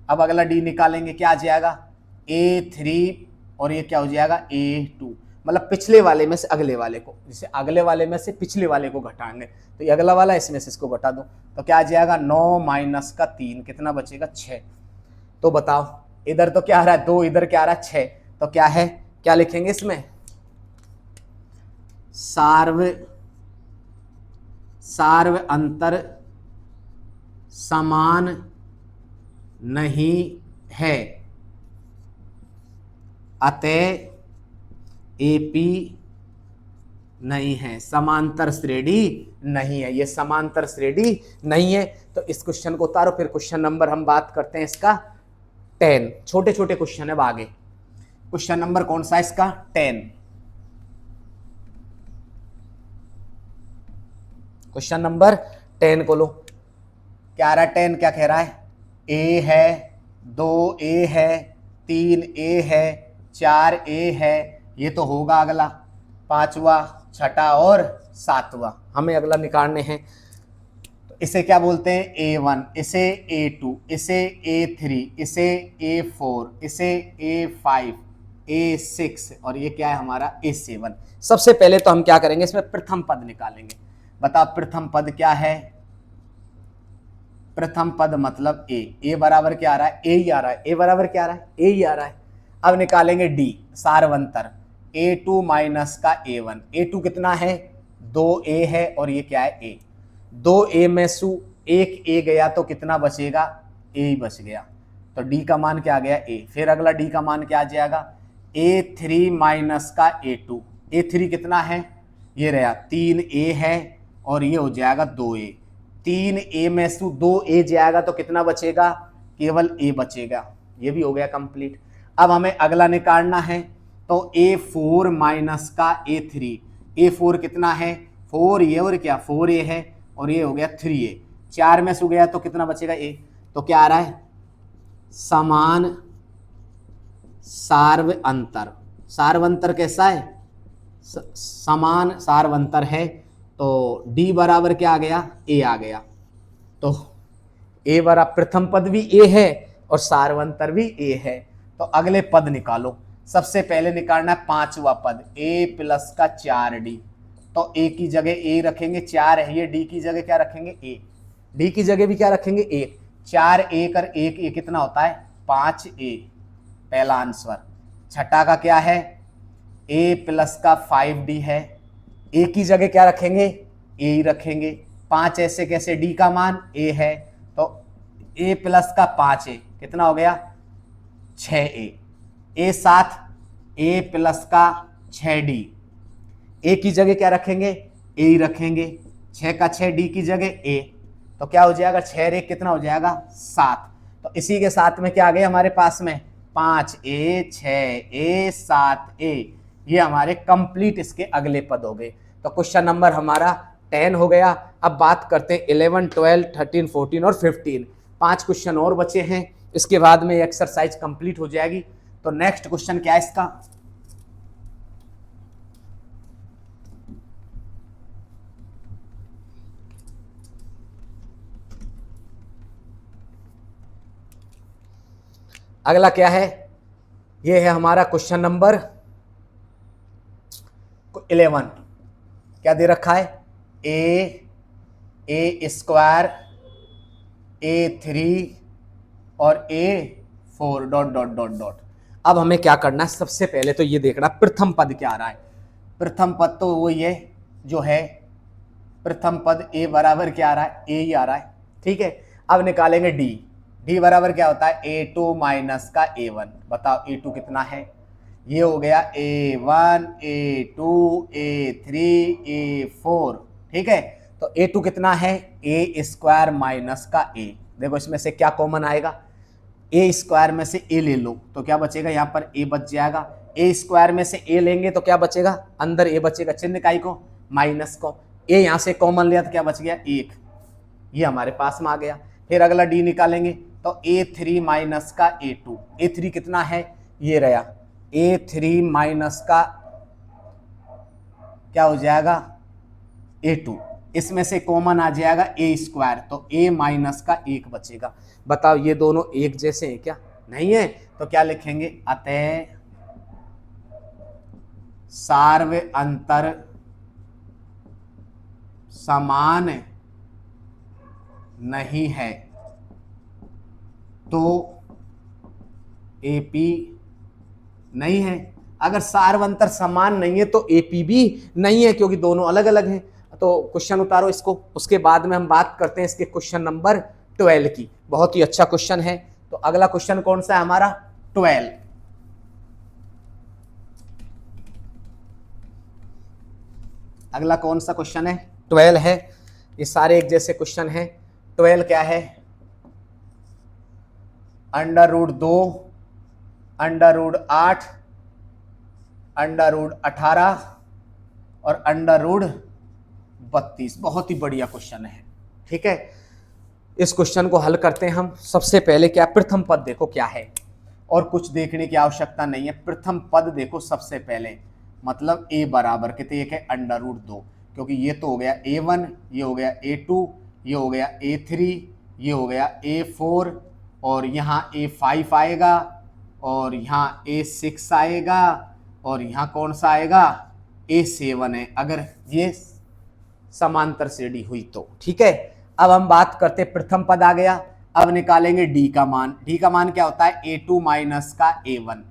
अब अगला D निकालेंगे, क्या आ जाएगा, A3 और ये क्या हो जाएगा, A2। मतलब पिछले वाले में से अगले वाले को, जैसे अगले वाले में से पिछले वाले को घटाएंगे, तो ये अगला वाला इसमें से इसको घटा दो, तो क्या आ जाएगा, 9 माइनस का 3 कितना बचेगा, 6। तो बताओ इधर तो क्या आ रहा है, 2, इधर क्या आ रहा है, 6। तो क्या है, क्या लिखेंगे इसमें, सार्व अंतर समान नहीं है, अतः एपी नहीं है, समांतर श्रेणी नहीं है, ये समांतर श्रेणी नहीं है। तो इस क्वेश्चन को उतारो। फिर क्वेश्चन नंबर हम बात करते हैं इसका 10। छोटे छोटे क्वेश्चन है आगे। क्वेश्चन नंबर कौन सा है इसका, 10। क्वेश्चन नंबर 10 को लो, क्या आ रहा है, 10 क्या कह रहा है, A है, 2A है, 3A है, 4A है, ये तो होगा अगला, 5वां, 6ठा और 7वां हमें अगला निकालने हैं। तो इसे क्या बोलते हैं, A1, इसे A2, इसे A3, इसे A4, इसे A5, A6 और ये क्या है हमारा A7। सबसे पहले तो हम क्या करेंगे, इसमें प्रथम पद निकालेंगे। बताओ प्रथम पद क्या है। प्रथम पद मतलब ए बराबर क्या आ रहा है, ए ही आ रहा है, ए बराबर क्या आ रहा है, ए ही आ रहा है। अब निकालेंगे डी, सारवंतर, A2 माइनस का A1। A2 कितना है, 2A है और ये क्या है A। 2A में से एक A गया तो कितना बचेगा, A ही बच गया, तो D का मान क्या आ गया A। फिर अगला D का मान क्या आ जाएगा, A3 माइनस का A2। A3 कितना है, ये रहा 3A है और ये हो जाएगा 2A। 3A में से 2A जाएगा तो कितना बचेगा, केवल A बचेगा। ये भी हो गया कंप्लीट। अब हमें अगला निकालना है, तो A4 माइनस का A3। A4 कितना है, 4A और क्या 4A है और ये हो गया 3A। 4 में से गया तो कितना बचेगा A, तो क्या आ रहा है, समान सार्व अंतर। सार्वंतर कैसा है, समान सार्वंतर है, तो D बराबर क्या आ गया, A आ गया। तो A बराबर प्रथम पद भी A है और सार्वंतर भी A है। तो अगले पद निकालो। सबसे पहले निकालना है पांचवा पद, A प्लस का 4D। तो A की जगह A रखेंगे, 4 है ये, D की जगह क्या रखेंगे A। D की जगह भी क्या रखेंगे 1। 4A कर 1A कितना होता है, 5A, पहला आंसर। छठा का क्या है, A प्लस का 5D है। A की जगह क्या रखेंगे, A ही रखेंगे। 5 ऐसे कैसे, D का मान A है, तो A प्लस का 5A कितना हो गया, 6A। A7 A प्लस का 6D। A की जगह क्या रखेंगे, A ही रखेंगे। 6 का 6 D की जगह A, तो क्या हो जाएगा 6 रे कितना हो जाएगा 7। तो इसी के साथ में क्या आ गया हमारे पास में 5A 6A 7A, ये हमारे कंप्लीट इसके अगले पद हो गए। तो क्वेश्चन नंबर हमारा 10 हो गया। अब बात करते हैं 11 12 13 14 और 15। 5 क्वेश्चन और बचे हैं, इसके बाद में एक्सरसाइज कंप्लीट हो जाएगी। तो नेक्स्ट क्वेश्चन क्या है इसका, अगला क्या है, ये है हमारा क्वेश्चन नंबर 11। क्या दे रखा है, ए स्क्वायर A3 और A4 dot dot dot dot. अब हमें क्या करना है, सबसे पहले तो ये देखना प्रथम पद क्या आ रहा है। प्रथम पद तो वो ये जो है, प्रथम पद A बराबर क्या आ रहा है, A ही आ रहा है, ठीक है। अब निकालेंगे D बराबर क्या होता है, A2 माइनस का A1। बताओ A2 कितना है, ये हो गया A1 A2 A3 A4, ठीक है। तो A2 कितना है, A स्क्वायर माइनस का A। देखो इसमें से क्या कॉमन आएगा, A स्क्वायर में से A ले लो तो क्या बचेगा, यहाँ पर A बच जाएगा। A स्क्वायर में से A लेंगे तो क्या बचेगा, अंदर A बचेगा, चिन्ह काई को, माइनस को। A यहाँ से कॉमन लिया तो क्या बच गया 1, ये हमारे पास में आ गया। फिर अगला D निकालेंगे तो A3 माइनस का A2। A3 कितना है, ये रहा, A3 माइनस का क्या हो जाएगा A2। इसमें से कॉमन आ जाएगा A स्क्वायर, तो A माइनस का 1 बचेगा। बताओ ये दोनों एक जैसे हैं क्या, नहीं है, तो क्या लिखेंगे, अतः सार्व अंतर समान नहीं है तो AP नहीं है। अगर सार्वंतर समान नहीं है तो AP भी नहीं है, क्योंकि दोनों अलग अलग हैं। तो क्वेश्चन उतारो इसको, उसके बाद में हम बात करते हैं इसके क्वेश्चन नंबर 12 की। बहुत ही अच्छा क्वेश्चन है। तो अगला क्वेश्चन कौन सा है हमारा, 12। अगला कौन सा क्वेश्चन है, 12 है। ये सारे एक जैसे क्वेश्चन हैं। 12 क्या है, √2 √8 √18 और √32। बहुत ही बढ़िया क्वेश्चन है, ठीक है। इस क्वेश्चन को हल करते हैं हम। सबसे पहले क्या, प्रथम पद देखो क्या है, और कुछ देखने की आवश्यकता नहीं है। प्रथम पद देखो सबसे पहले, मतलब A बराबर कितने, एक है √2, क्योंकि ये तो हो गया A1, ये हो गया A2, ये हो गया A3, ये हो गया A4, और यहाँ A5 आएगा, और यहाँ A6 आएगा, और यहाँ कौन सा आएगा, A7 है, अगर ये समांतर श्रेणी हुई तो। ठीक है, अब हम बात करते, प्रथम पद आ गया, अब निकालेंगे डी का मान। डी का मान क्या होता है, A2 माइनस का A1।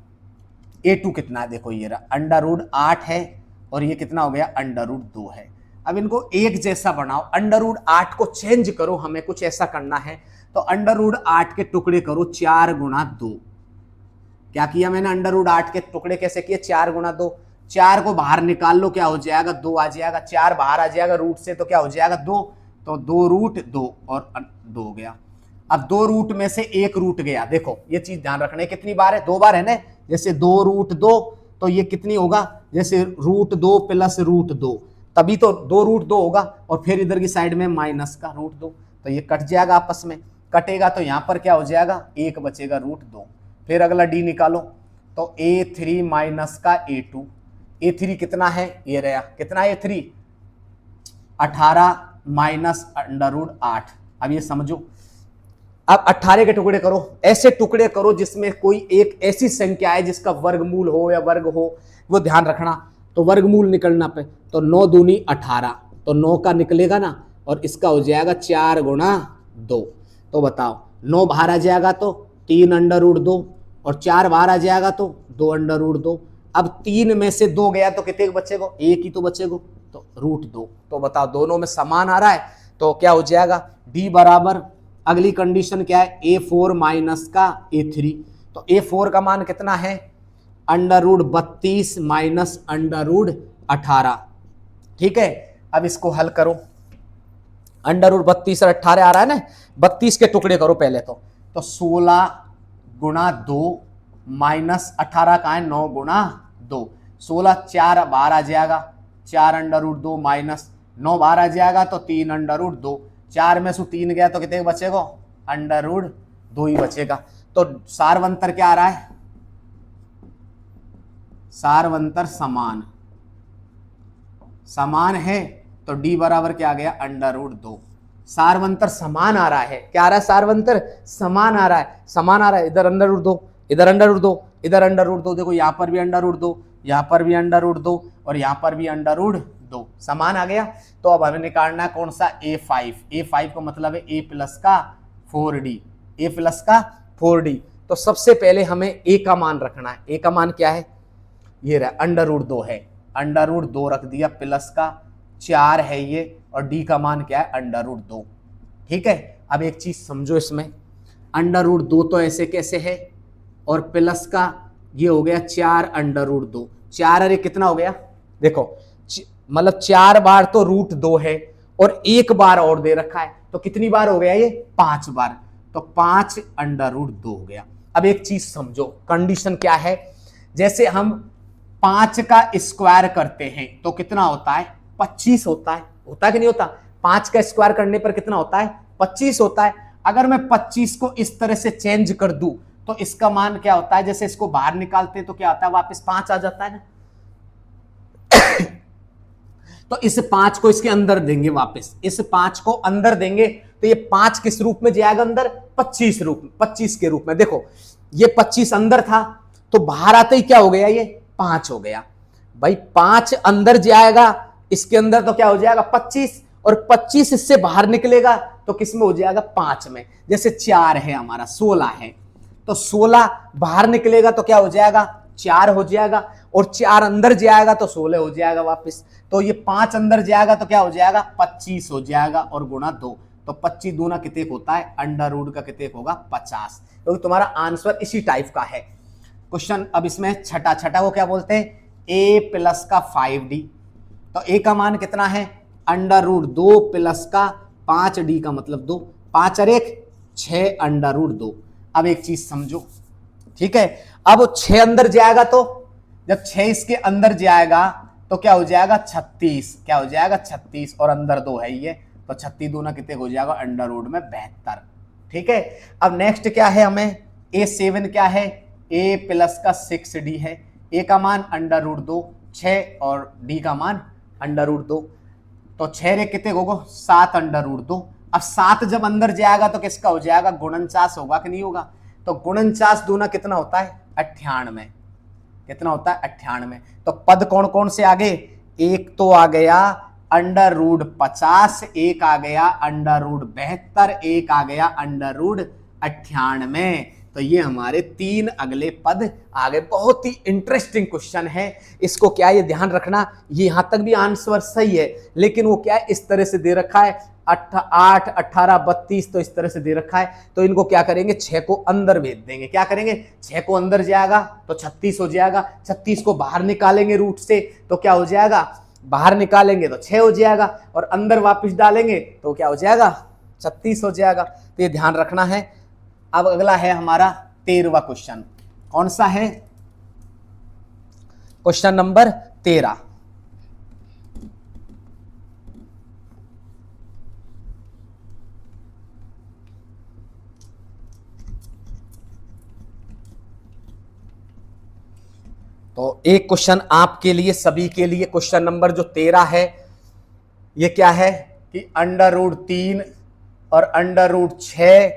A2 कितना है, देखो ये रहा, √8 है, और ये कितना हो गया, √2 है। अब इनको एक जैसा बनाओ, √8 को चेंज करो, हमें कुछ ऐसा करना है, तो √8 के टुकड़े करो 4 गुणा 2। क्या किया मैंने, √8 के टुकड़े कैसे किए, 4 गुणा 2। 4 को बाहर निकाल लो, क्या हो जाएगा, 2 आ जाएगा, 4 बाहर आ जाएगा रूट से, तो क्या हो जाएगा, 2, तो 2√2 और 2 हो गया। अब 2 रूट में से 1 रूट गया, देखो ये चीज ध्यान रखना है, कितनी बार है, 2 बार है ना, जैसे 2√2, तो ये कितनी होगा, जैसे √2 प्लस √2, तभी तो 2√2 होगा, और फिर इधर की साइड में माइनस का √2, तो ये कट जाएगा आपस में, कटेगा तो यहां पर क्या हो जाएगा, 1 बचेगा √2। फिर अगला डी निकालो, तो A3 माइनस का A2, A3 कितना है, ये रहा, कितना है A3, 18 माइनस √8। अब ये समझो, अब 18 के टुकड़े करो, ऐसे टुकड़े करो जिसमें कोई एक ऐसी संख्या है जिसका वर्गमूल हो या वर्ग हो, वो ध्यान रखना, तो वर्गमूल निकलना पे, तो 9 दूनी 18, तो 9 का निकलेगा ना, और इसका हो जाएगा 4 गुणा 2। तो बताओ, 9 बाहर आ जाएगा तो 3√2, और 4 बाहर आ जाएगा तो 2√2। अब 3 में से 2 गया तो कितने बचेगा, 1 ही तो बचेगा, तो √2। तो बताओ, दोनों में समान आ रहा है, तो क्या हो जाएगा, डी बराबर, अगली कंडीशन क्या है, A4 माइनस का A3, तो A4 का मान कितना है, √32 माइनस √18। ठीक है, अब इसको हल करो, √32 और 18 आ रहा है ना, 32 के टुकड़े करो पहले तो 16 गुणा 2 माइनस 18 का है 9 गुणा 2, 16, 4 बाहर आ जाएगा, 4√2 माइनस 9 बाहर आ जाएगा तो 3√2, 4 में से 3 गया तो कितने बचेगा, √2 ही बचेगा। तो सारवंतर क्या आ रहा है, सारवंतर समान, समान है, तो डी बराबर क्या आ गया, √2। सारवंतर समान आ रहा है, क्या आ रहा है, सारवंतर समान आ रहा है, समान आ रहा है, इधर √2, इधर √2, इधर √2, देखो यहां पर भी √2, यहां पर भी √2, और यहां पर भी √2, समान आ गया। तो अब हमें निकालना है कौन सा, A5। A5 का मतलब है A प्लस का 4D, A प्लस का 4D। तो सबसे पहले हमें A का मान रखना है, A का मान क्या है, ये रहा, √2 है, √2 रख दिया, प्लस का 4 है ये, और D का मान क्या है, √2। ठीक है, अब एक चीज समझो इसमें, √2 तो ऐसे कैसे है, और प्लस का ये हो गया 4 √2, 4 अरे कितना हो गया, देखो मतलब 4 बार तो √2 है, और 1 बार और दे रखा है, तो कितनी बार हो गया ये, 5 बार, तो 5 √2 हो गया। अब एक चीज समझो, कंडीशन क्या है, जैसे हम 5 का स्क्वायर करते हैं तो कितना होता है, 25 होता है, होता कि नहीं होता, 5 का स्क्वायर करने पर कितना होता है, 25 होता है। अगर मैं 25 को इस तरह से चेंज कर दूं तो इसका मान क्या होता है, जैसे इसको बाहर निकालते हैं तो क्या आता है, वापस 5 आ जाता है ना, तो इस 5 को इसके अंदर देंगे, वापस इस 5 को अंदर देंगे, तो ये 5 किस रूप में जाएगा अंदर, 25 के रूप में। देखो ये 25 अंदर था, तो बाहर आते ही क्या हो गया, ये 5 हो गया भाई, 5 अंदर जाएगा इसके अंदर तो क्या हो जाएगा 25, और 25 इससे बाहर निकलेगा तो किस में हो जाएगा, 5 में। जैसे 4 है हमारा, 16 है, तो 16 बाहर निकलेगा तो क्या हो जाएगा, 4 हो जाएगा, और 4 अंदर जाएगा तो 16 हो जाएगा वापस, तो ये 5 अंदर जाएगा तो क्या हो जाएगा, 25 हो जाएगा, और गुणा 2, तो 25 दूना कितने होता है, √ का कितने होगा, 50। तो तुम्हारा आंसर इसी टाइप का है क्वेश्चन। अब इसमें छठा को क्या बोलते हैं, A प्लस का 5D, तो A का मान कितना है, √2 प्लस का 5D का मतलब 2, 5 और 1 6 √2। अब एक चीज समझो, ठीक है, अब 6 अंदर जाएगा, तो जब 6 इसके अंदर जाएगा तो क्या हो जाएगा, 36, क्या हो जाएगा 36, और अंदर 2 है ये, तो 36 दूना कितने हो जाएगा, √ में 72। ठीक है, अब नेक्स्ट क्या है, हमें A7 क्या है, A प्लस का 6D है, A का मान √2 6, और D का मान √2, तो 6 रे कितने होगा, 7 √ अब 7 जब अंदर जाएगा तो किसका हो जाएगा, गुणनचास होगा कि नहीं होगा। तो गुणनचास दूना कितना होता है, 98। कितना होता है, 98। तो पद कौन कौन से आगे, एक तो आ गया √50, एक आ गया √72, एक आ गया √98। तो ये हमारे 3 अगले पद आ गए। बहुत ही इंटरेस्टिंग क्वेश्चन है। इसको क्या ये ध्यान रखना, ये यहां तक भी आंसर सही है, लेकिन वो क्या है, इस तरह से दे रखा है 8, 18, 32, तो इस तरह से दे रखा है। तो इनको क्या करेंगे, 6 को अंदर भेज देंगे। क्या करेंगे, 6 को अंदर जाएगा तो 36 हो जाएगा। 36 को बाहर निकालेंगे रूट से तो क्या हो जाएगा, बाहर निकालेंगे तो 6 हो जाएगा, और अंदर वापस डालेंगे तो क्या हो जाएगा, 36 हो जाएगा। तो ये ध्यान रखना है। अब अगला है हमारा 13वां क्वेश्चन। कौन सा है, क्वेश्चन नंबर 13। तो एक क्वेश्चन आपके लिए, सभी के लिए, क्वेश्चन नंबर जो 13 है, ये क्या है कि √3 और √6,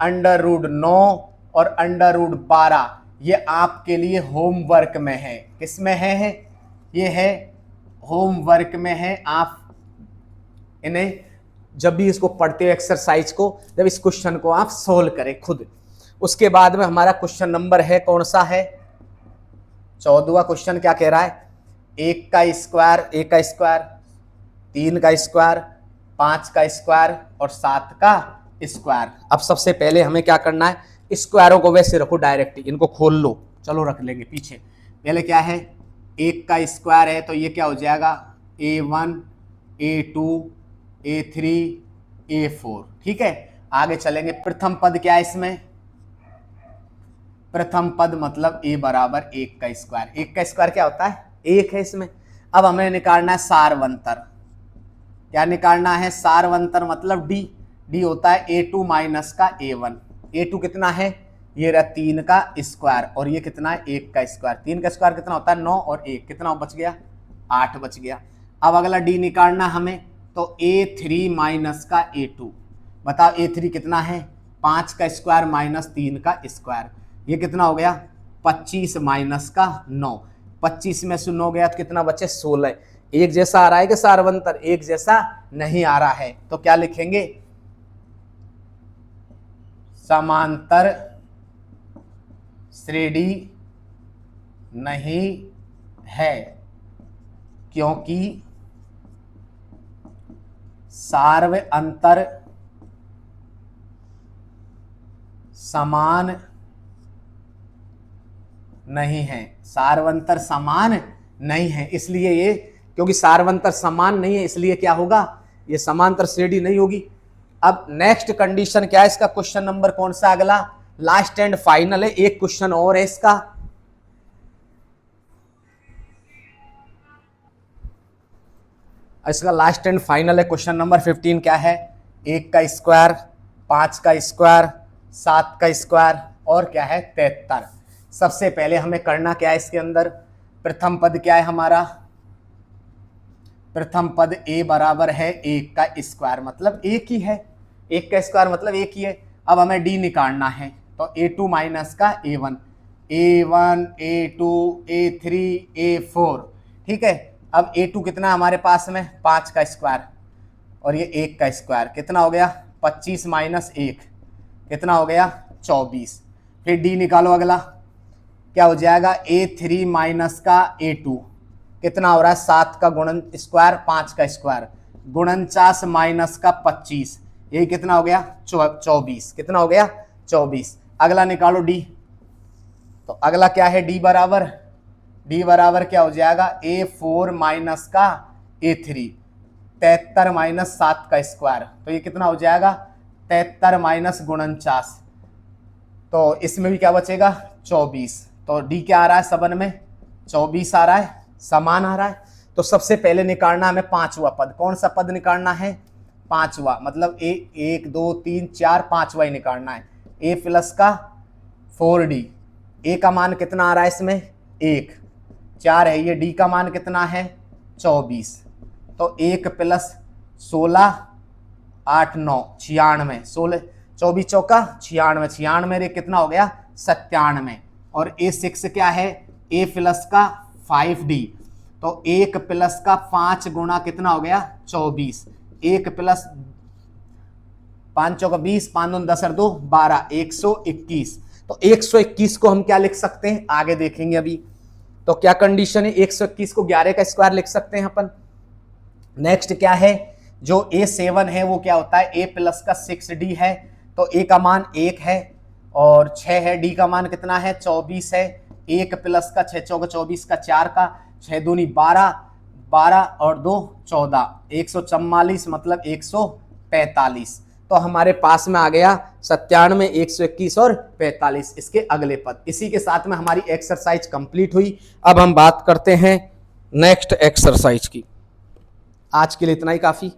√9 और √12 ये आपके लिए होमवर्क में है। किसमें है, ये है होमवर्क में है। आप इन्हें जब भी इसको पढ़ते हो एक्सरसाइज को, जब इस क्वेश्चन को आप सोल्व करें खुद। उसके बाद में हमारा क्वेश्चन नंबर है, कौन सा है, 14वां क्वेश्चन। क्या कह रहा है, 1 का स्क्वायर, 1 का स्क्वायर, 3 का स्क्वायर, 5 का स्क्वायर और 7 का स्क्वायर। अब सबसे पहले हमें क्या करना है, स्क्वायरों को वैसे रखो डायरेक्ट, इनको खोल लो, चलो रख लेंगे पीछे। पहले क्या है, 1 का स्क्वायर है तो ये क्या हो जाएगा, A1, A2, A3, A4। ठीक है, आगे चलेंगे। प्रथम पद क्या है इसमें, प्रथम पद मतलब a बराबर 1 का स्क्वायर। 1 का स्क्वायर क्या होता है, 1 है इसमें। अब हमें निकालना है सारवंतर। क्या निकालना है, सारवंतर मतलब d होता है A2 माइनस का A1। A2 कितना है, ये रहा 3 का स्क्वायर, और ये कितना है, 1 का स्क्वायर। 3 का स्क्वायर कितना होता है, 9, और 1 कितना बच गया, 8 बच गया। अब अगला d निकालना हमें, तो A3 माइनस का A2। बताओ A3 कितना है, 5 का स्क्वायर माइनस 3 का स्क्वायर, ये कितना हो गया, 25 माइनस का 9। 25 में से 9 गया तो कितना बचे, 16। एक जैसा आ रहा है कि सारवंतर, एक जैसा नहीं आ रहा है। तो क्या लिखेंगे, समांतर श्रेणी नहीं है, क्योंकि सार्वअंतर समान नहीं है। सार्वंतर समान नहीं है, इसलिए ये, क्योंकि सार्वंतर समान नहीं है इसलिए क्या होगा, ये समांतर श्रेणी नहीं होगी। अब नेक्स्ट कंडीशन क्या है इसका, क्वेश्चन नंबर कौन सा अगला, लास्ट एंड फाइनल है। एक क्वेश्चन और है इसका लास्ट एंड फाइनल है। क्वेश्चन नंबर 15 क्या है, 1 का स्क्वायर, 5 का स्क्वायर, 7 का स्क्वायर और क्या है, 73। सबसे पहले हमें करना क्या है इसके अंदर, प्रथम पद क्या है हमारा, प्रथम पद a बराबर है 1 का स्क्वायर, मतलब एक ही है, 1 का स्क्वायर मतलब एक ही है। अब हमें d निकालना है, तो A2 माइनस का A1, A1, A2, A3, A4। ठीक है, अब A2 कितना हमारे पास में, 5 का स्क्वायर, और ये 1 का स्क्वायर, कितना हो गया, 25 माइनस 1 कितना हो गया, 24। फिर d निकालो अगला, क्या हो जाएगा, A3 माइनस का A2 कितना हो रहा है, 7 का गुणन स्क्वायर, 5 का स्क्वायर, 49 माइनस का 25, ये कितना हो गया, 24। कितना हो गया, 24। अगला निकालो d, तो अगला क्या है, d बराबर क्या हो जाएगा, A4 माइनस का A3, 73 माइनस 7 का स्क्वायर, तो ये कितना हो जाएगा, 73 माइनस 49, तो इसमें भी क्या बचेगा, 24। तो d क्या आ रहा है सबन में, 24 आ रहा है, समान आ रहा है। तो सबसे पहले निकालना हमें पांचवा पद। कौन सा पद निकालना है, पांचवा, मतलब 1, 2, 3, 4, पांचवा ही निकालना है। a प्लस का 4d, a का मान कितना आ रहा है इसमें, 1, 4 है, ये d का मान कितना है, 24। तो 1 प्लस 16 8 9 96, 16 24 चौका 96, 96 रे कितना हो गया 97। और A6 क्या है, A प्लस का 5D, तो 1 प्लस का 5 गुणा कितना हो गया 24, 1 प्लस 5 चौका 20, 5 2 10 और 2 12, 121। तो 121 को हम क्या लिख सकते हैं, आगे देखेंगे अभी। तो क्या कंडीशन है, 121 को 11 का स्क्वायर लिख सकते हैं अपन। नेक्स्ट क्या है, जो A7 है वो क्या होता है, A प्लस का 6D है, तो A का मान 1 है और 6 है, D का मान कितना है 24 है, 1 प्लस का 6 चौका 24 का 4 का 6 दूनी 12, 12 और 2 14, 144 मतलब 145। तो हमारे पास में आ गया 97, 121 और 45 इसके अगले पद। इसी के साथ में हमारी एक्सरसाइज कंप्लीट हुई। अब हम बात करते हैं नेक्स्ट एक्सरसाइज की। आज के लिए इतना ही काफी।